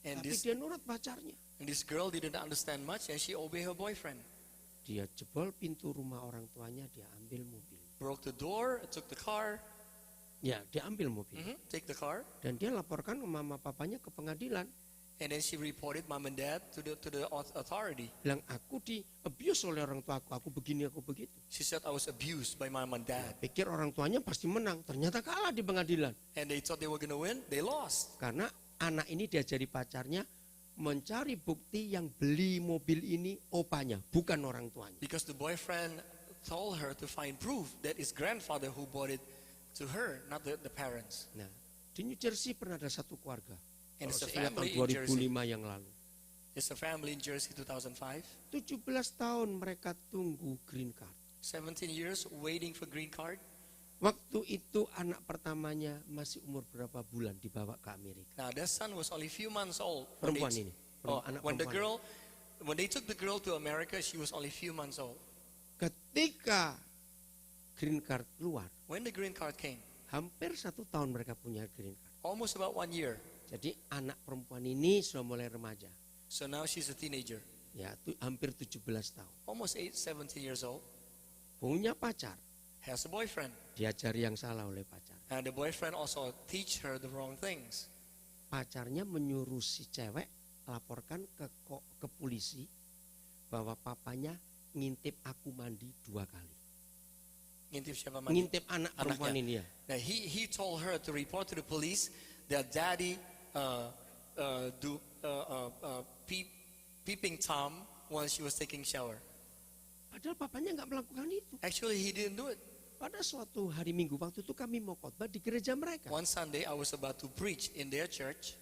And Tapi dia nurut pacarnya. this girl didn't understand much, and she obeyed her boyfriend. Dia jebol pintu rumah orang tuanya, dia ambil mobil. Broke the door, took the car. Ya, dia ambil mobil. Take the car. Dan dia laporkan ke mama papanya ke pengadilan. And then she reported mom and dad to the authority. Bilang, aku di abuse oleh orang tua aku begini, aku begitu. She said, I was abused by mom and dad. Pikir orang tuanya pasti menang, ternyata kalah di pengadilan. And they thought they were going to win. They lost. Karena anak ini diajari pacarnya mencari bukti yang beli mobil ini opanya, bukan orang tuanya. Because the boyfriend told her to find proof that his grandfather who bought it to her, not the parents. Nah, di New Jersey pernah ada satu keluarga. And Kalau it's a saya ingat family tahun in Jersey. 2005 yang lalu. It's a family in Jersey 2005. 17 tahun mereka tunggu green card. 17 years waiting for green card. Waktu itu anak pertamanya masih umur berapa bulan dibawa ke Amerika. Now their son was only a few months old. Perempuan ini. Anak When perempuan. when they took the girl to America, she was only a few months old. Ketika green card keluar, When the green card came, hampir 1 tahun mereka punya green card. almost about 1 year. Jadi anak perempuan ini sudah mulai remaja. So now she's a teenager, Ya, hampir 17 tahun. almost 17 years old, Punya pacar. has a boyfriend. Diajari yang salah oleh pacar. And the boyfriend also teach her the wrong things. Pacarnya menyuruh si cewek laporkan ke polisi bahwa papanya ngintip aku mandi 2 kali. Ngintip siapa mandi? Ngintip anak perempuan Anaknya. ini ya. Now he told her to report to the police that daddy peeping Tom while she was taking shower. Padahal papanya nggak melakukan itu. Actually, he didn't do it. Pada suatu hari Minggu waktu itu kami mau khotbah di gereja mereka. One Sunday, I was about to preach in their church.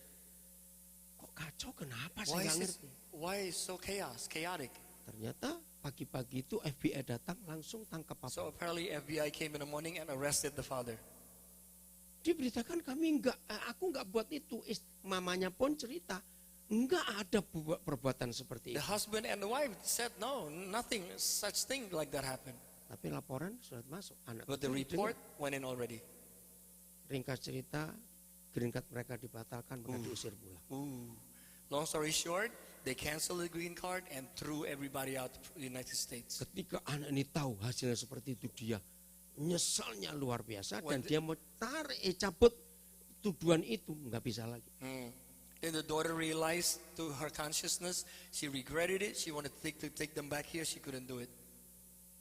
Kok kacau, kenapa saya nggak ngerti. why so chaotic? Ternyata pagi-pagi itu FBI datang langsung tangkap So papa. apparently FBI came in the morning and arrested the father. Diberitakan aku nggak buat itu. Mamanya pun cerita, nggak ada perbuatan seperti The itu. husband and the wife said no, nothing such thing like that happened. Tapi laporan sudah masuk. Anak But the itu report went in already. ringkas cerita, green card mereka dibatalkan, maka diusir pulang. Ooh. Long story short, they canceled the green card and threw everybody out of the United States. Ketika anak ini tahu hasilnya seperti itu, dia nyesalnya luar biasa dan When dia mau cabut tuduhan itu, nggak bisa lagi. Then the daughter realized to her consciousness, she regretted it. She wanted to take them back here. She couldn't do it.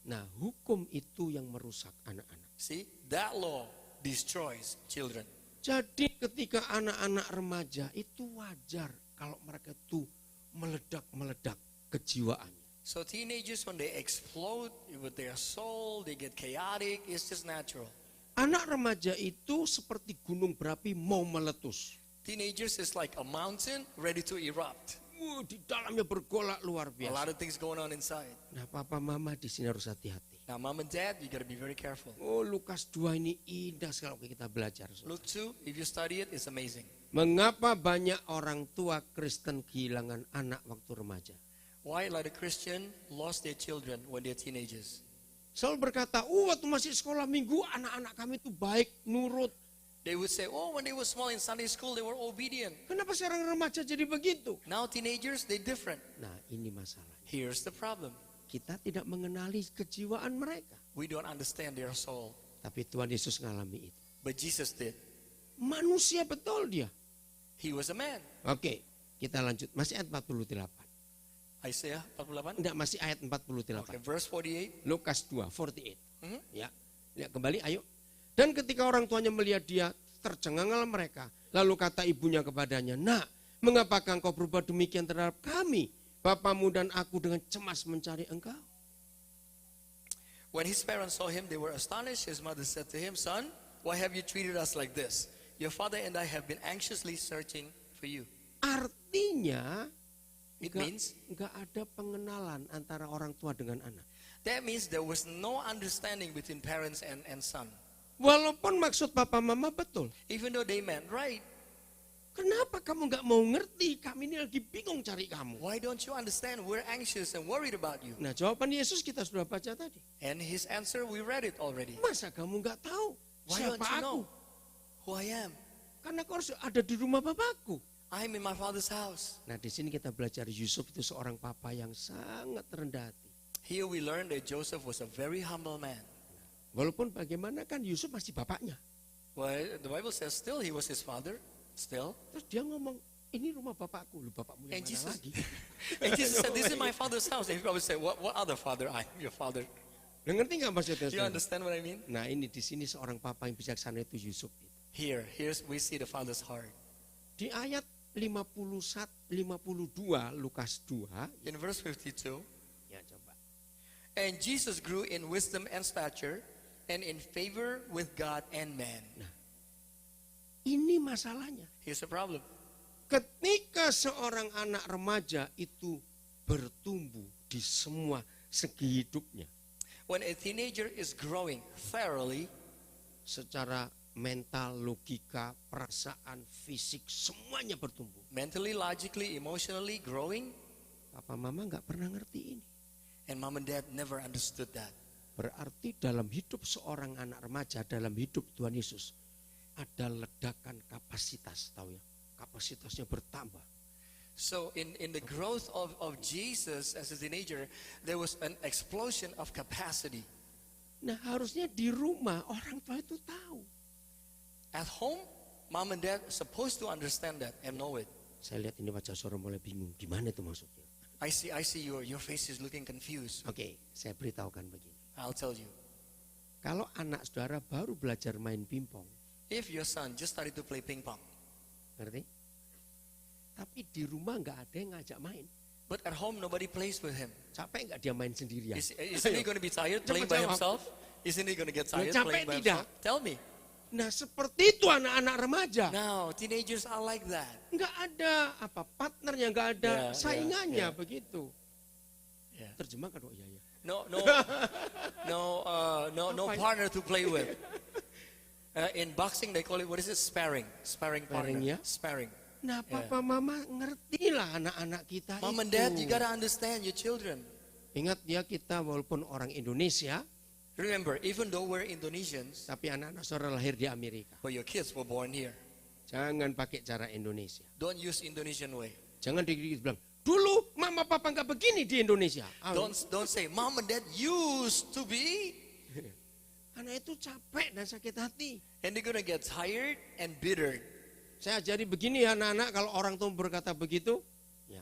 Nah, hukum itu yang merusak anak-anak. See, that law destroys children. Jadi ketika anak-anak remaja itu wajar kalau mereka itu meledak-meledak kejiwaannya. So teenagers, when they explode with their soul, they get chaotic. It's just natural. Anak remaja itu seperti gunung berapi mau meletus. Teenagers is like a mountain ready to erupt. Di dalamnya bergolak luar A biasa. lot of things going on inside. Nah, papa mama di sini harus hati-hati. Now, mom and dad, you got to be very careful. Oh, Lukas 2 ini indah sekali kalau kita belajar. Luke 2, if you study it, it's amazing. Mengapa banyak orang tua Kristen kehilangan anak waktu remaja? Why a lot of Christians lost their children when they're teenagers? Selalu berkata, waktu masih sekolah minggu anak-anak kami itu baik, nurut. They would say, when they were small in Sunday school, they were obedient. Kenapa sekarang remaja jadi begitu? Now teenagers, they're different. Nah, ini masalahnya. Here's the problem. Kita tidak mengenali kejiwaan mereka. We don't understand their soul. Tapi Tuhan Yesus ngalami itu. But Jesus did. Manusia betul dia. He was a man. Oke, kita lanjut. Masih ayat 48. Isaiah 48. Enggak, masih ayat 48. Okay, verse 48. Lukas 2, 48. Mhm. Ya, lihat kembali, ayo. Dan ketika orang tuanya melihat dia, tercengang mereka. Lalu kata ibunya kepadanya, "Nak, mengapakah engkau berbuat demikian terhadap kami? Bapamu dan aku dengan cemas mencari engkau." When his parents saw him, they were astonished. His mother said to him, "Son, why have you treated us like this? Your father and I have been anxiously searching for you." Artinya, It means enggak ada pengenalan antara orang tua dengan anak. that means there was no understanding between parents and son. Walaupun maksud papa mama betul. Even though they meant right, Kenapa kamu nggak mau ngerti? Kami ini lagi bingung cari kamu. why don't you understand? We're anxious and worried about you. Nah, jawaban Yesus kita sudah baca tadi. And his answer, we read it already. Masa kamu nggak tahu Why siapa don't you aku? know who I am? Karena kau harus ada di rumah bapakku. I'm in my father's house. Nah, di sini kita belajar Yusuf itu seorang papa yang sangat rendah hati. Here we learn that Joseph was a very humble man. Walaupun bagaimana kan Yusuf masih bapaknya. Well, the Bible says still he was his father, still. Terus dia ngomong, ini rumah bapakku. Lu bapakmu yang And mana Jesus, lagi? and Jesus said, "This is my father's house." And he probably said, what other father? I'm your father. Nah, ngerti nggak maksudnya? Do you saudara? understand what I mean? Nah, ini di sini seorang papa yang bijaksana itu Yusuf. Here's we see the father's heart. Di ayat 52 Lukas 2. In verse 52, Ya coba. and Jesus grew in wisdom and stature and in favor with God and man. Ini masalahnya. Here's the problem. Ketika seorang anak remaja itu bertumbuh di semua segi hidupnya. When a teenager is growing thoroughly, Secara mental, logika, perasaan, fisik, semuanya bertumbuh. mentally, logically, emotionally growing, Papa mama nggak pernah ngerti ini. and mom and dad never understood that. Berarti dalam hidup seorang anak remaja, dalam hidup Tuhan Yesus, ada ledakan kapasitas, tahu ya? Kapasitasnya bertambah. So in the growth of Jesus as a teenager, there was an explosion of capacity. Nah, harusnya di rumah orang tua itu tahu. At home, mom and dad are supposed to understand that and know it. Saya lihat ini wajah saudara mulai bingung, gimana itu maksudnya? I see your face is looking confused. Oke, saya beritahukan begini. I'll tell you. Kalau anak saudara baru belajar main pingpong, If your son just started to play ping pong, ngerti? Tapi di rumah nggak ada yang ngajak main. but at home nobody plays with him, Capek nggak dia main sendirian? isn't he going to be tired Cepat playing by jawab. himself? Isn't he going to get tired Capek playing by tidak? himself? Tell me. Nah, seperti itu anak-anak remaja. Now, teenagers are like that. Nggak ada partnernya, nggak ada Yeah, saingannya yeah. begitu. Yeah. Terjemahkan, oh iya ya. No partner to play with. In boxing, they call it, what is it? Sparring partner. Sparring, ya? Sparring. Nah, papa mama ngertilah anak-anak kita Mom itu. and dad, you gotta understand your children. Ingat ya, kita walaupun orang Indonesia, Remember, even though we're Indonesians, tapi anak-anak saudara lahir di Amerika. but your kids were born here. Jangan pakai cara Indonesia. Don't use Indonesian way. Jangan dikit bilang, dulu mama papa nggak begini di Indonesia. Don't say, Mom and Dad used to be. Anak itu capek dan sakit hati. And they're gonna get tired and bitter. Saya ajari begini ya anak-anak, kalau orang tua berkata begitu, ya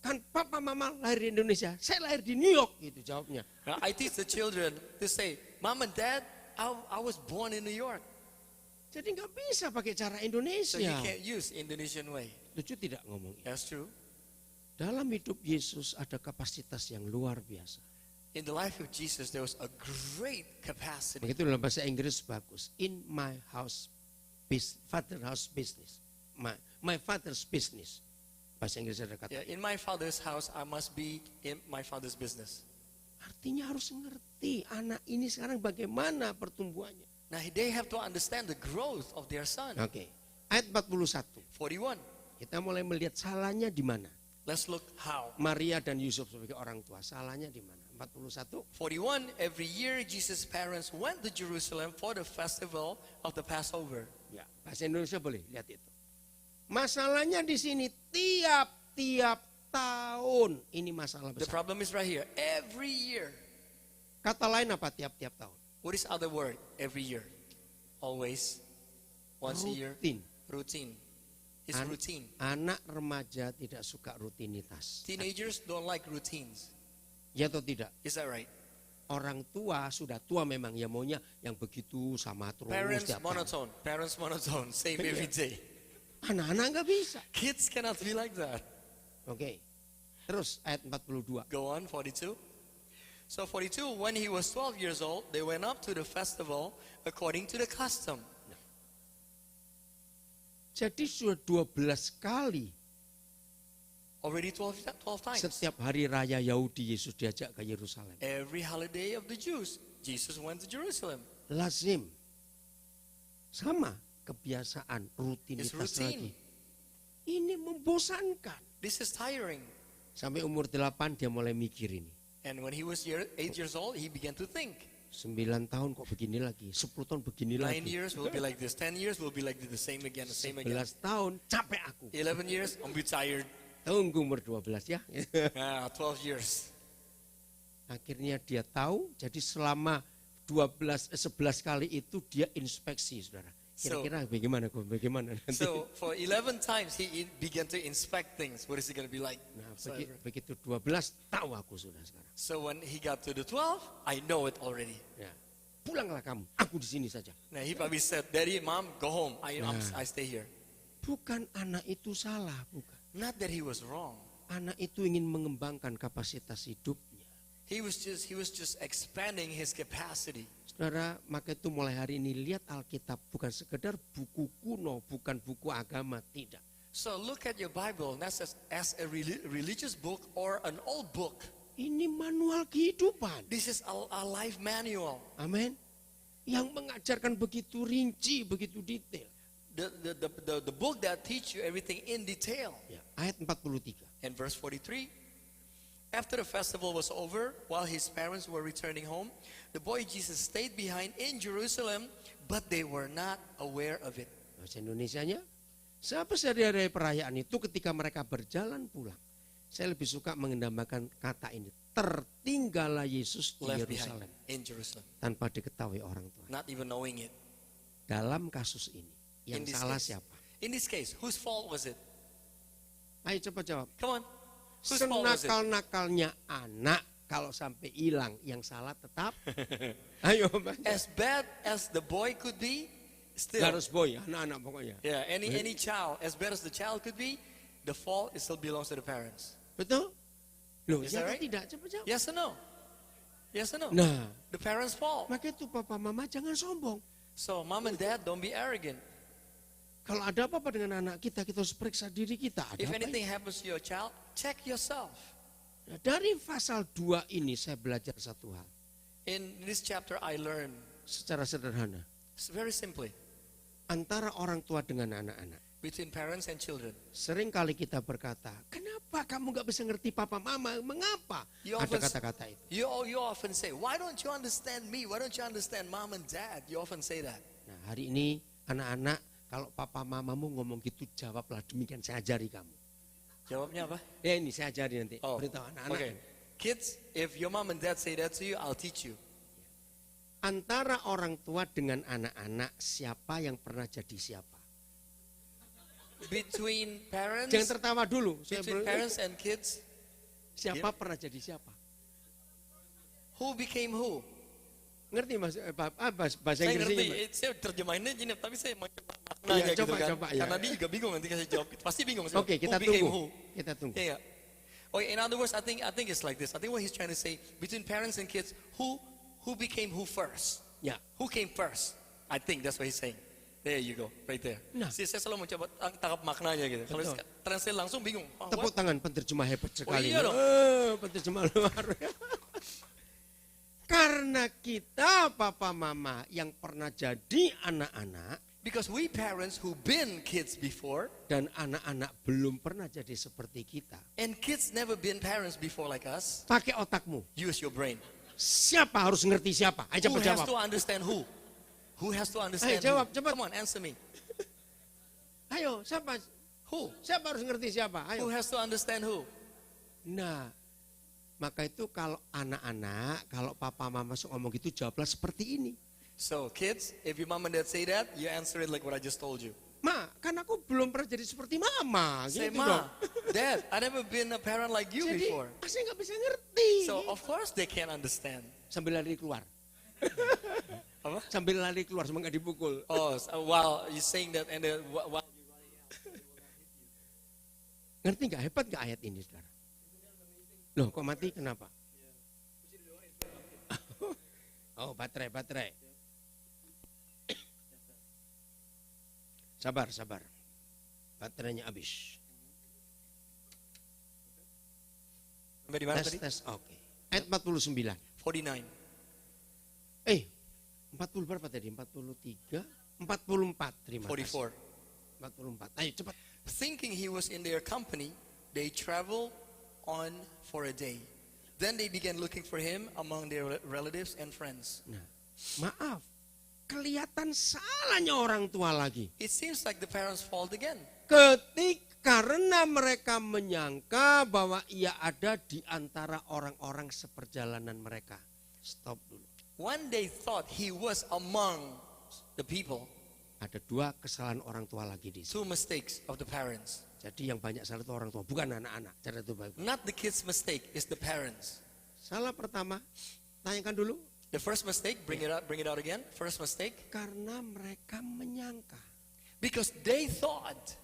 kan papa mama lahir di Indonesia, saya lahir di New York, gitu jawabnya. Now, I teach the children to say, Mom and Dad, I was born in New York. Jadi nggak bisa pakai cara So you Indonesia. can't use Indonesian way. Lucu tidak ngomong? That's true. Dalam hidup Yesus ada kapasitas yang luar biasa. In the life of Jesus, there was a great capacity. Begitu dalam bahasa Inggris bagus. In my house, father house business. My father's business. Bahasa Inggris ada kata. Yeah, in my father's house, I must be in my father's business. Artinya harus ngerti anak ini sekarang bagaimana pertumbuhannya. Now they have to understand the growth of their son. Oke. Ayat 41. 41. Kita mulai melihat salahnya di mana. Let's look how. Maria dan Yusuf sebagai orang tua, salahnya di mana? 41. 41, every year Jesus' parents went to Jerusalem for the festival of the Passover. Ya, bahasa Indonesia boleh lihat itu. Masalahnya di sini tiap-tiap tahun ini masalah The besar. problem is right here. Every year. Kata lain apa tiap-tiap tahun? What is other word? Every year. Always. Once a year. Rutin. Routine. It's routine. Anak remaja tidak suka rutinitas. Teenagers don't like routines. Ya atau tidak? Is that right? Orang tua sudah tua memang ya maunya yang begitu sama terus Parents tiap tahun. monotone. Parents monotone. Same every day. Anak-anak nggak bisa. Kids cannot be like that. Oke. Terus ayat 42. Go on, 42. So 42, when he was 12 years old, they went up to the festival according to the custom. Jadi sudah 12 kali Already 12 times. setiap hari raya Yahudi Yesus diajak ke Yerusalem. Every holiday of the Jews, Jesus went to Jerusalem. Lazim. Sama kebiasaan It's rutinitas routine. lagi. Ini membosankan. This is tiring. Sampai umur 8 dia mulai mikir ini. And when he was 8 years old, he began to think. 9 tahun kok begini lagi, 10 tahun begini 9 lagi. years will be like this. 10 years will be like this. The same again, the same again. 11 tahun capek aku. 11 years, I'm be tired. Tunggu umur 12 ya. 12 years. Akhirnya dia tahu, jadi selama 11 kali itu dia inspeksi, saudara. Kira-kira bagaimana nanti. So for 11 times he began to inspect things. What is it going to be like? Nah, So begitu 12 tahu aku sudah sekarang. So when he got to the 12, I know it already. Ya, pulanglah kamu, aku di sini saja. Now he probably said, Daddy, Mom, go home. I stay here. Bukan anak itu salah, bukan. Not that he was wrong. Anak itu ingin mengembangkan kapasitas hidupnya. He was just expanding his capacity. Saudara, maka itu mulai hari ini lihat Alkitab bukan sekedar buku kuno, bukan buku agama, tidak. So look at your Bible not as a religious book or an old book. Ini manual kehidupan. This is a life manual. Amin. Yang mengajarkan begitu rinci, begitu detail. The book that teach you everything in detail. Ya, ayat 43. And verse 43, after the festival was over, while his parents were returning home, the boy Jesus stayed behind in Jerusalem, but they were not aware of it. Bahasa Indonesianya, sehabis hari perayaan itu ketika mereka berjalan pulang. Saya lebih suka mengendamakan kata ini. Tertinggallah Yesus di Left behind Yerusalem in Jerusalem, tanpa diketahui orang tua. not even knowing it. Dalam kasus ini, yang In this salah case. siapa? In this case, whose fault was it? Ayo coba jawab. Come on. Whose fault was it? Senakal-nakalnya anak, kalau sampai hilang, yang salah tetap. Ayo, As bad as the boy could be, still. Garus boy, anak-anak pokoknya. Yeah, any child, as bad as the child could be, the fault still belongs to the parents. Betul? Loh, Is ya that right? tidak? Coba jawab. Yes or no? Yes or no? Nah, The parents' fault. maka itu papa mama jangan sombong. So mom and dad, don't be arrogant. Kalau ada apa-apa dengan anak kita, kita harus periksa diri kita. Ada If apa anything ini? happens to your child, check yourself. Nah, dari pasal 2 ini saya belajar satu hal. In this chapter I learned, Secara sederhana. very simply, Antara orang tua dengan anak-anak. between parents and children. Sering kali kita berkata, kenapa kamu gak bisa ngerti papa mama? Mengapa? You Ada often- kata-kata itu. You often say, why don't you understand me? Why don't you understand mom and dad? You often say that. Nah, hari ini anak-anak, kalau papa mamamu ngomong gitu, jawablah demikian, saya ajari kamu. Jawabnya apa? Ya ini saya ajari nanti. Oh, Beritahu anak-anak. okay. Kids, if your mom and dad say that to you, I'll teach you. Antara orang tua dengan anak-anak, siapa yang pernah jadi siapa? Between parents, Jangan tertawa dulu. between parents and kids, Siapa pernah jadi siapa? who became who? Ngerti mas? Bahasa Saya Inggrisnya ngerti, gimana? saya terjemahinnya gini, tapi saya mau coba Iya, maknanya gitu coba, kan. coba, ya. Karena dia juga bingung nanti kasih jawab. Pasti bingung. Oke, kita Who became tunggu. who? Kita tunggu. Yeah, yeah. Oh, in other words, I think it's like this. I think what he's trying to say, between parents and kids, who became who first? Ya. Who came first? I think that's what he's saying. There you go, right there. Nah. Saya selalu mencoba tangkap maknanya gitu. Kalau Betul. translate langsung bingung. Oh, Tepuk what? tangan penterjemah hebat sekali. iya dong. Penterjemah luar. Karena kita papa mama yang pernah jadi anak-anak Because we parents who been kids before, dan anak-anak belum pernah jadi seperti kita. and kids never been parents before like us, Pakai otakmu. use your brain. Siapa harus ngerti siapa? Ayo Who cepat has jawab. to understand who? Who has to understand Ayo, jawab, who? cepat. Come on, answer me. Ayo, siapa? Who? Siapa harus ngerti siapa? Who Ayo. has to understand who? Nah, maka itu kalau anak-anak, kalau papa mama ngomong gitu, jawablah seperti ini. So kids, if your mom and dad say that, you answer it like what I just told you. Ma, kan aku belum pernah jadi seperti mama. Say, Gitu Ma, dong. Dad, I never been a parent like you Jadi, before. saya nggak bisa ngerti. So of course they can't understand. Sambil lari keluar. Apa? Sambil lari keluar, semua nggak dipukul. Oh, so while you saying that and then while Ngerti nggak? Hebat nggak ayat ini, saudara? Loh, kok mati? Kenapa? Oh, baterai. Sabar. Baterainya habis. sampai di mana tadi? Tes, oke. Ayat 49. 49. 40 berapa tadi? 43? 44, terima kasih. 44. 44. Ayo cepat. Thinking he was in their company, they traveled on for a day. Then they began looking for him among their relatives and friends. Nah, maaf. Kelihatan salahnya orang tua lagi. It seems like the parents fault again. Karena mereka menyangka bahwa ia ada di antara orang-orang seperjalanan mereka. Stop dulu. When they thought he was among the people, Ada dua kesalahan orang tua lagi di sini. two mistakes of the parents. Jadi yang banyak salah itu orang tua, bukan anak-anak. Cara itu baik. Not the kids' mistake, it's the parents. Salah pertama, tanyakan dulu. The first mistake, bring it out again. First mistake, Karena mereka menyangka. because they thought.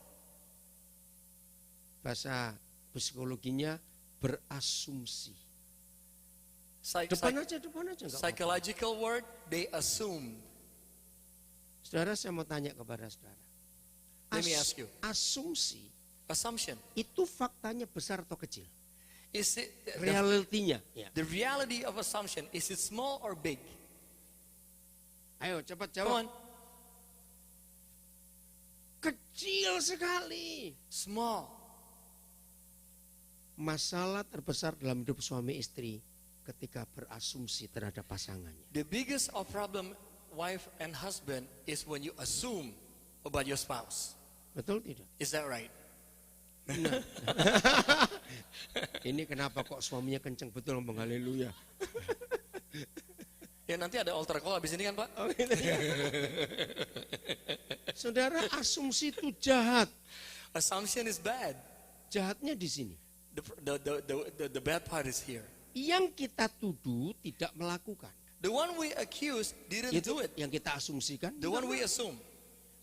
Bahasa psikologinya berasumsi. Psych- Depan psych- aja. Enggak apa-apa. psychological word, they assumed. Saudara, saya mau tanya kepada saudara. Let me ask you. Asumsi Assumption. itu faktanya besar atau kecil? Is it Realitinya. Ya. the reality of assumption? Is it small or big? Ayo cepat Come jawab. on. Kecil sekali. Small. Masalah terbesar dalam hidup suami istri ketika berasumsi terhadap pasangannya. The biggest of problem wife and husband is when you assume about your spouse. Betul tidak? Is that right? Ini kenapa kok suaminya kenceng betul ngomong haleluya. Ya nanti ada altar call habis ini kan Pak? Saudara, asumsi itu jahat. Assumption is bad. Jahatnya di sini. The bad part is here. Yang kita tuduh tidak melakukan. The one we accuse didn't Itu do it. yang kita asumsikan. The one we assume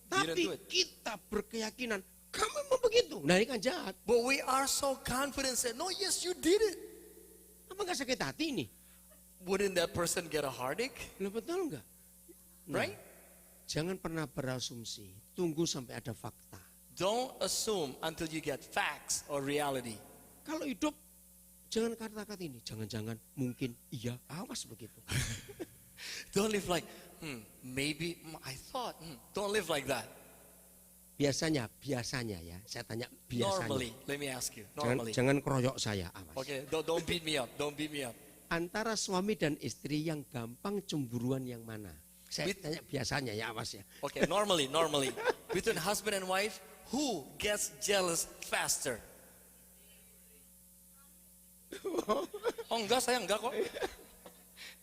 didn't Tapi do it. kita berkeyakinan kamu mau begitu. Nah ini kan jahat. But we are so confident said, no, yes, you did it. Apa nggak sakit hati ini? Wouldn't that person get a heartache? Loh, betul nggak? Nah, Right? Jangan pernah berasumsi, tunggu sampai ada fakta. Don't assume until you get facts or reality. Kalau hidup, jangan kata-kata ini, jangan-jangan, mungkin, iya, awas begitu. Don't live like, maybe, I thought. Don't live like that. Biasanya ya, saya tanya biasanya. Normally, let me ask you. Jangan, Normally. jangan keroyok saya, awas. Okay, don't beat me up. Don't beat me up. Antara suami dan istri yang gampang cemburuan yang mana? Saya tanya biasanya ya, awas ya. Okay, normally. Between husband and wife, who gets jealous faster? Oh enggak, saya enggak kok.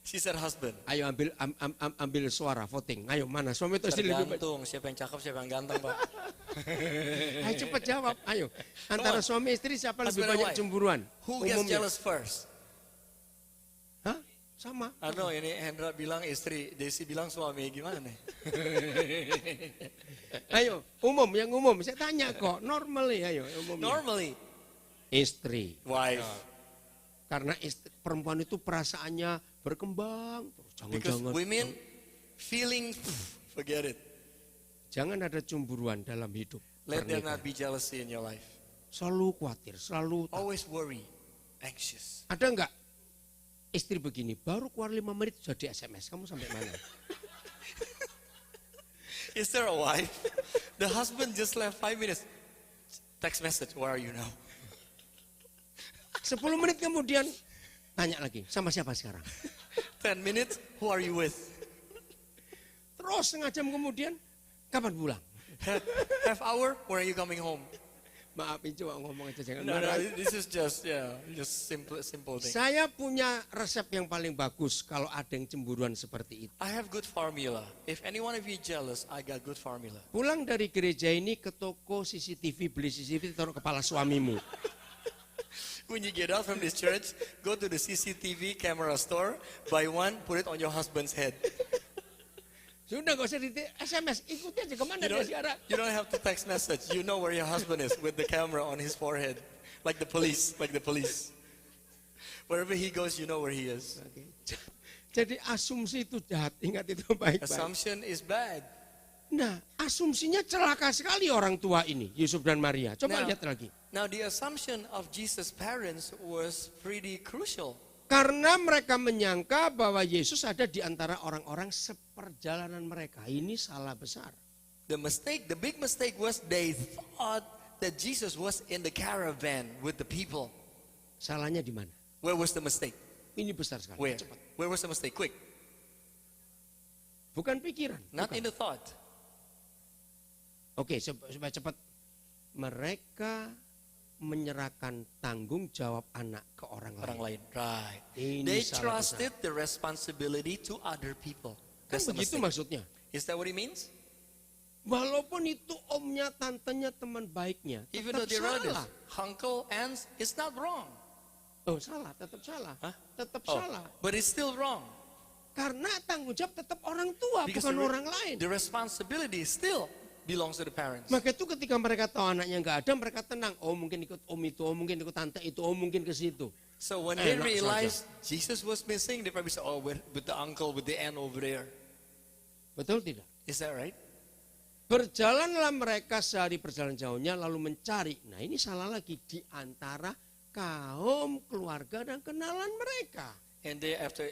She said husband. Ayo ambil suara voting. Ayo mana suami itu istri lebih baik? Tergantung siapa yang cakep, siapa yang ganteng, Pak. Ayo cepat jawab. Ayo. Antara suami istri siapa lebih Husband and banyak wife. cemburuan? Who gets jealous first? Hah? Sama. Aduh, ini Hendra bilang istri, Desi bilang suami, gimana nih? Ayo, yang umum. Saya tanya kok, normally ayo, umumnya. Normally, Istri. wife. Karena perempuan itu perasaannya berkembang. Because Jangan-jangan. women feeling, forget it. Jangan ada cemburuan dalam hidup. Let there pernikahan. not be jealousy in your life. Selalu khawatir, selalu takut. Always worry, anxious. Ada enggak istri begini, baru keluar 5 menit sudah di SMS, kamu sampai mana? Is there a wife? The husband just left 5 minutes. Text message, where are you now? 10 menit kemudian tanya lagi, sama siapa sekarang? 10 minutes, who are you with? Terus setengah jam kemudian, kapan pulang? Half hour, when are you coming home? Maafin coba ngomong aja, jangan No, marah. this is just simple thing. Saya punya resep yang paling bagus kalau ada yang cemburuan seperti itu. I have good formula. If any one of you jealous, I got good formula. Pulang dari gereja ini ke toko CCTV, beli CCTV, taruh kepala suamimu. When you get out from this church, go to the CCTV camera store, buy one, put it on your husband's head. Sudah gak usah di SMS, ikuti aja kemana dia sekarang. You don't have to text message. You know where your husband is with the camera on his forehead. Like the police. Wherever he goes, you know where he is. Oke. Jadi asumsi itu jahat, ingat itu baik-baik. Assumption is bad. Nah, asumsinya celaka sekali orang tua ini, Yusuf dan Maria. Coba Nah. lihat lagi. Now the assumption of Jesus' parents was pretty crucial. Karena mereka menyangka bahwa Yesus ada di antara orang-orang seperjalanan mereka. Ini salah besar. The big mistake was they thought that Jesus was in the caravan with the people. Salahnya di mana? Where was the mistake? Ini besar sekali. Where? Cepat. Where was the mistake? Quick. Bukan pikiran. Not bukan. in the thought. Oke, supaya cepat. Mereka menyerahkan tanggung jawab anak ke orang lain. Right. Ini They salah trusted the responsibility to other people. Kan That's the begitu mistake. maksudnya. Is that what it means? Walaupun itu omnya, tantenya, teman baiknya, Even tetap though they're relatives, salah. uncle, aunts, it's not wrong. Oh salah, tetap salah. Hah? Tetap Oh, salah. but it's still wrong. Karena tanggung jawab tetap orang tua, Because bukan orang lain. the responsibility still belongs to the parents. Maka itu ketika mereka tahu anaknya nggak ada, mereka tenang. Oh mungkin ikut om itu, oh mungkin ikut tante itu, oh mungkin ke situ. So when they Enak realized Jesus was missing, they probably said, oh, with the uncle, with the aunt over there. Betul tidak? Is that right? Berjalanlah mereka sehari perjalanan jauhnya lalu mencari. Nah ini salah lagi di antara kaum, keluarga dan kenalan mereka. And they, after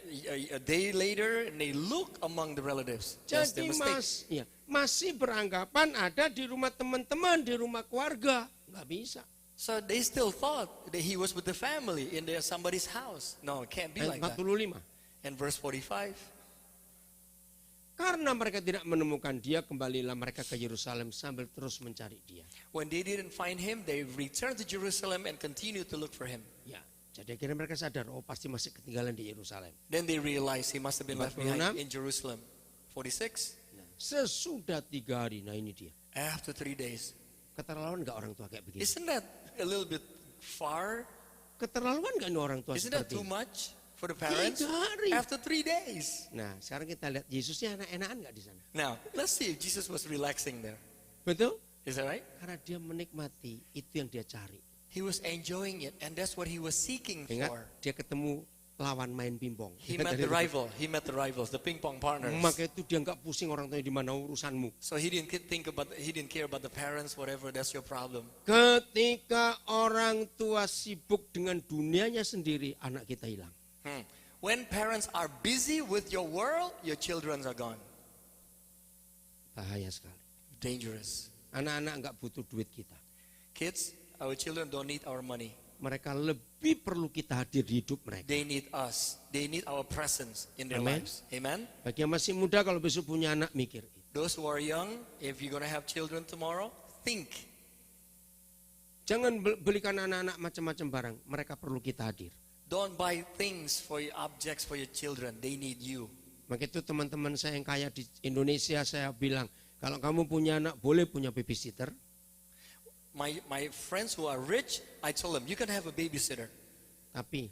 a day later, and they look among the relatives. That's the Jadi mistake. masih beranggapan ada di rumah teman-teman, di rumah keluarga. Nggak bisa. So they still thought that he was with the family in somebody's house. No, it can't be like Ayat that. 45. And verse 45. Karena mereka tidak menemukan dia, kembalilah mereka ke Yerusalem sambil terus mencari dia. When they didn't find him, they returned to Jerusalem and continued to look for him. Ya, jadi akhirnya mereka sadar, oh pasti masih ketinggalan di Yerusalem. Then they realized he must have been left 46. behind in Jerusalem. 46. Nah, sesudah 3 hari, nah ini dia. After 3 days. Keterlaluan nggak orang tua kayak begini? Isn't that a little bit far? Keterlaluan nggak ini orang tua Isn't that seperti too ini? much for the parents? 3 hari. After 3 days. Nah, sekarang kita lihat Yesusnya enak-enakan nggak di sana? Now, let's see if Jesus was relaxing there. Betul? Is that right? Karena dia menikmati itu yang dia cari. He was enjoying it, and that's what he was seeking Ingat, for. dia ketemu lawan main pingpong. He met the rivals, the ping pong partners. Maka itu dia nggak pusing orang tuanya di mana urusanmu. So he didn't care about the parents, whatever, that's your problem. Ketika orang tua sibuk dengan dunianya sendiri, anak kita hilang. When parents are busy with your world, your children are gone. Bahaya sekali. Dangerous. Anak-anak nggak butuh duit kita. Kids, our children don't need our money. Mereka lebih perlu kita hadir di hidup mereka. They need us. They need our presence in their Amen. lives. Amen. Bagi yang masih muda, kalau besok punya anak, mikir. Those who are young, if you're going to have children tomorrow, think. Jangan belikan anak-anak macam-macam barang. Mereka perlu kita hadir. Don't buy things for your objects for your children. They need you. Maka itu teman-teman saya yang kaya di Indonesia, saya bilang, kalau kamu punya anak, boleh punya babysitter. My friends who are rich, I told them, you can have a babysitter. Tapi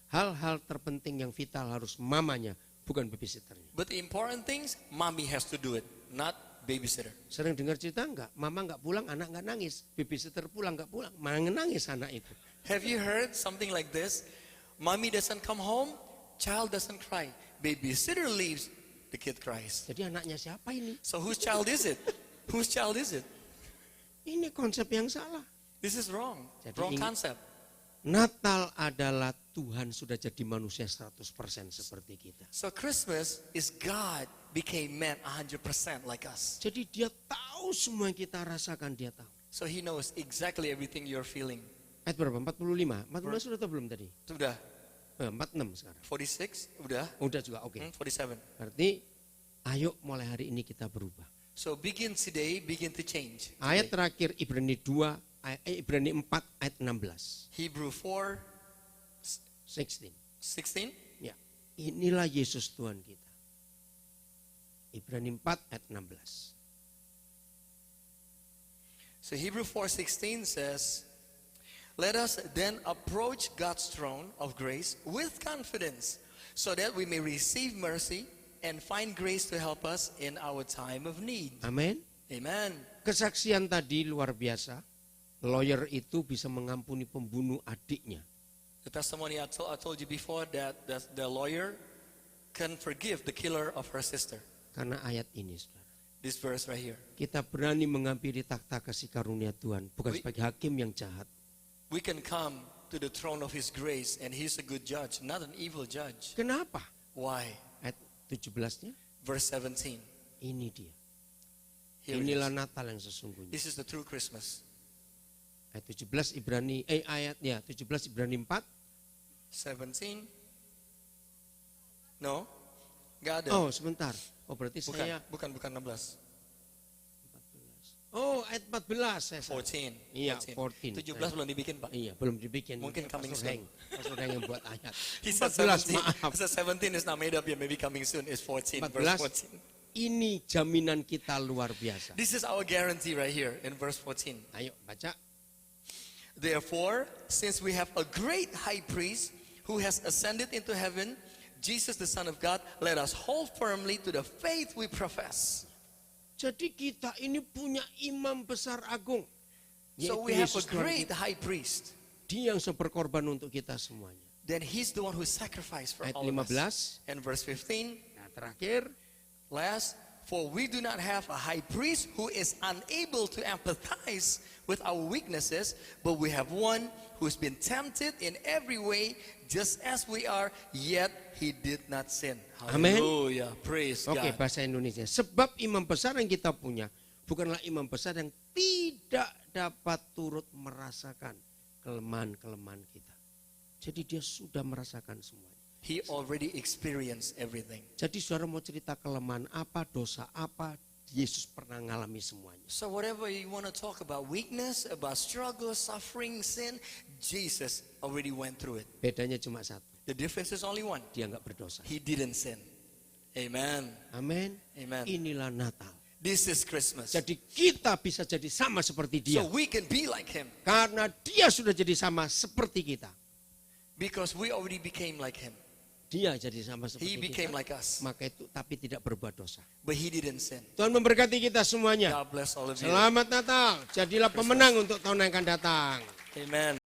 hal-hal terpenting yang vital harus mamanya, bukan babysitternya. But the important things, mommy has to do it, not babysitter. Sering dengar cerita enggak? Mama enggak pulang, anak enggak nangis. Babysitter pulang enggak pulang, malah nangis anak itu. Have you heard something like this? Mommy doesn't come home, child doesn't cry. Babysitter leaves, the kid cries. Jadi anaknya siapa ini? So whose child is it? Whose child is it? Ini konsep yang salah. This is wrong. Jadi Wrong concept. Natal adalah Tuhan sudah jadi manusia 100% seperti kita. So Christmas is God became man 100% like us. Jadi dia tahu semua yang kita rasakan, dia tahu. So he knows exactly everything you're feeling. Ayat berapa? 45? 45 sudah atau belum tadi? Sudah. 46 sekarang. 46, udah. Udah juga, oke. 47. Berarti ayo mulai hari ini kita berubah. So begin today, begin to change. Ayat terakhir Ibrani 4 ayat 16. Hebrew 4, 16. 16. Ya. Inilah Yesus Tuhan kita. Ibrani 4 ayat 16. So Hebrew 4:16 says, let us then approach God's throne of grace with confidence, so that we may receive mercy and find grace to help us in our time of need. Amin. Amen. Kesaksian tadi luar biasa. Lawyer itu bisa mengampuni pembunuh adiknya. The testimony I told you before that the lawyer can forgive the killer of her sister. Karena ayat ini, saudara. This verse right here. Kita berani menghampiri takhta kasih karunia Tuhan, bukan sebagai hakim yang jahat. We can come to the throne of His grace and He's a good judge, not an evil judge. Kenapa? Why? Ayat 17-nya, Verse 17. ini dia. Here it Inilah is. Natal yang sesungguhnya. This is the true Christmas. Ayat 17 Ibrani 17 Ibrani 4. 17. No? Gak ada. Oh, sebentar. Oh, berarti saya Bukan 16. 14. Oh, ayat 14 saya salah. 14. Iya, 14. 17 belum dibikin, Pak. Iya, belum dibikin. Mungkin coming Pastor soon. Heng. Pastor Heng yang buat ayat. He said 14, 17. maaf. He said 17 is not made up yet. Maybe coming soon is 14. 14. Verse 14. Ini jaminan kita luar biasa. This is our guarantee right here in verse 14. Ayo baca. Therefore, since we have a great high priest who has ascended into heaven, Jesus the Son of God, let us hold firmly to the faith we profess. Jadi kita ini punya imam besar agung. So Yaitu we have a Yesus Tuhan great kita. high priest. Dia yang berkorban untuk kita semuanya. Then he's the one who sacrificed for Ayat all of 15. us. And verse 15, Nah, terakhir. last, for we do not have a high priest who is unable to empathize with our weaknesses, but we have one who's been tempted in every way, just as we are, yet he did not sin. Amen. Hallelujah. Praise Oke, God. bahasa Indonesia. Sebab imam besar yang kita punya bukanlah imam besar yang tidak dapat turut merasakan kelemahan-kelemahan kita. Jadi dia sudah merasakan semuanya. He already experienced everything. Jadi saudara mau cerita kelemahan apa, dosa apa, Yesus pernah ngalami semuanya. So whatever you want to talk about, weakness, about struggle, suffering, sin, Jesus already went through it. Bedanya cuma satu, The difference is only one. dia nggak berdosa. He didn't sin. Amen. Amin. Amen. Inilah Natal. This is Christmas. Jadi kita bisa jadi sama seperti dia. So we can be like him Karena dia sudah jadi sama seperti kita. because we already became like him. Dia jadi sama He seperti became kita. like us, Maka itu tapi tidak berbuat dosa. but he didn't sin. Tuhan memberkati kita semuanya. God bless all of you. Selamat Natal. Jadilah pemenang untuk tahun yang akan datang. Amen.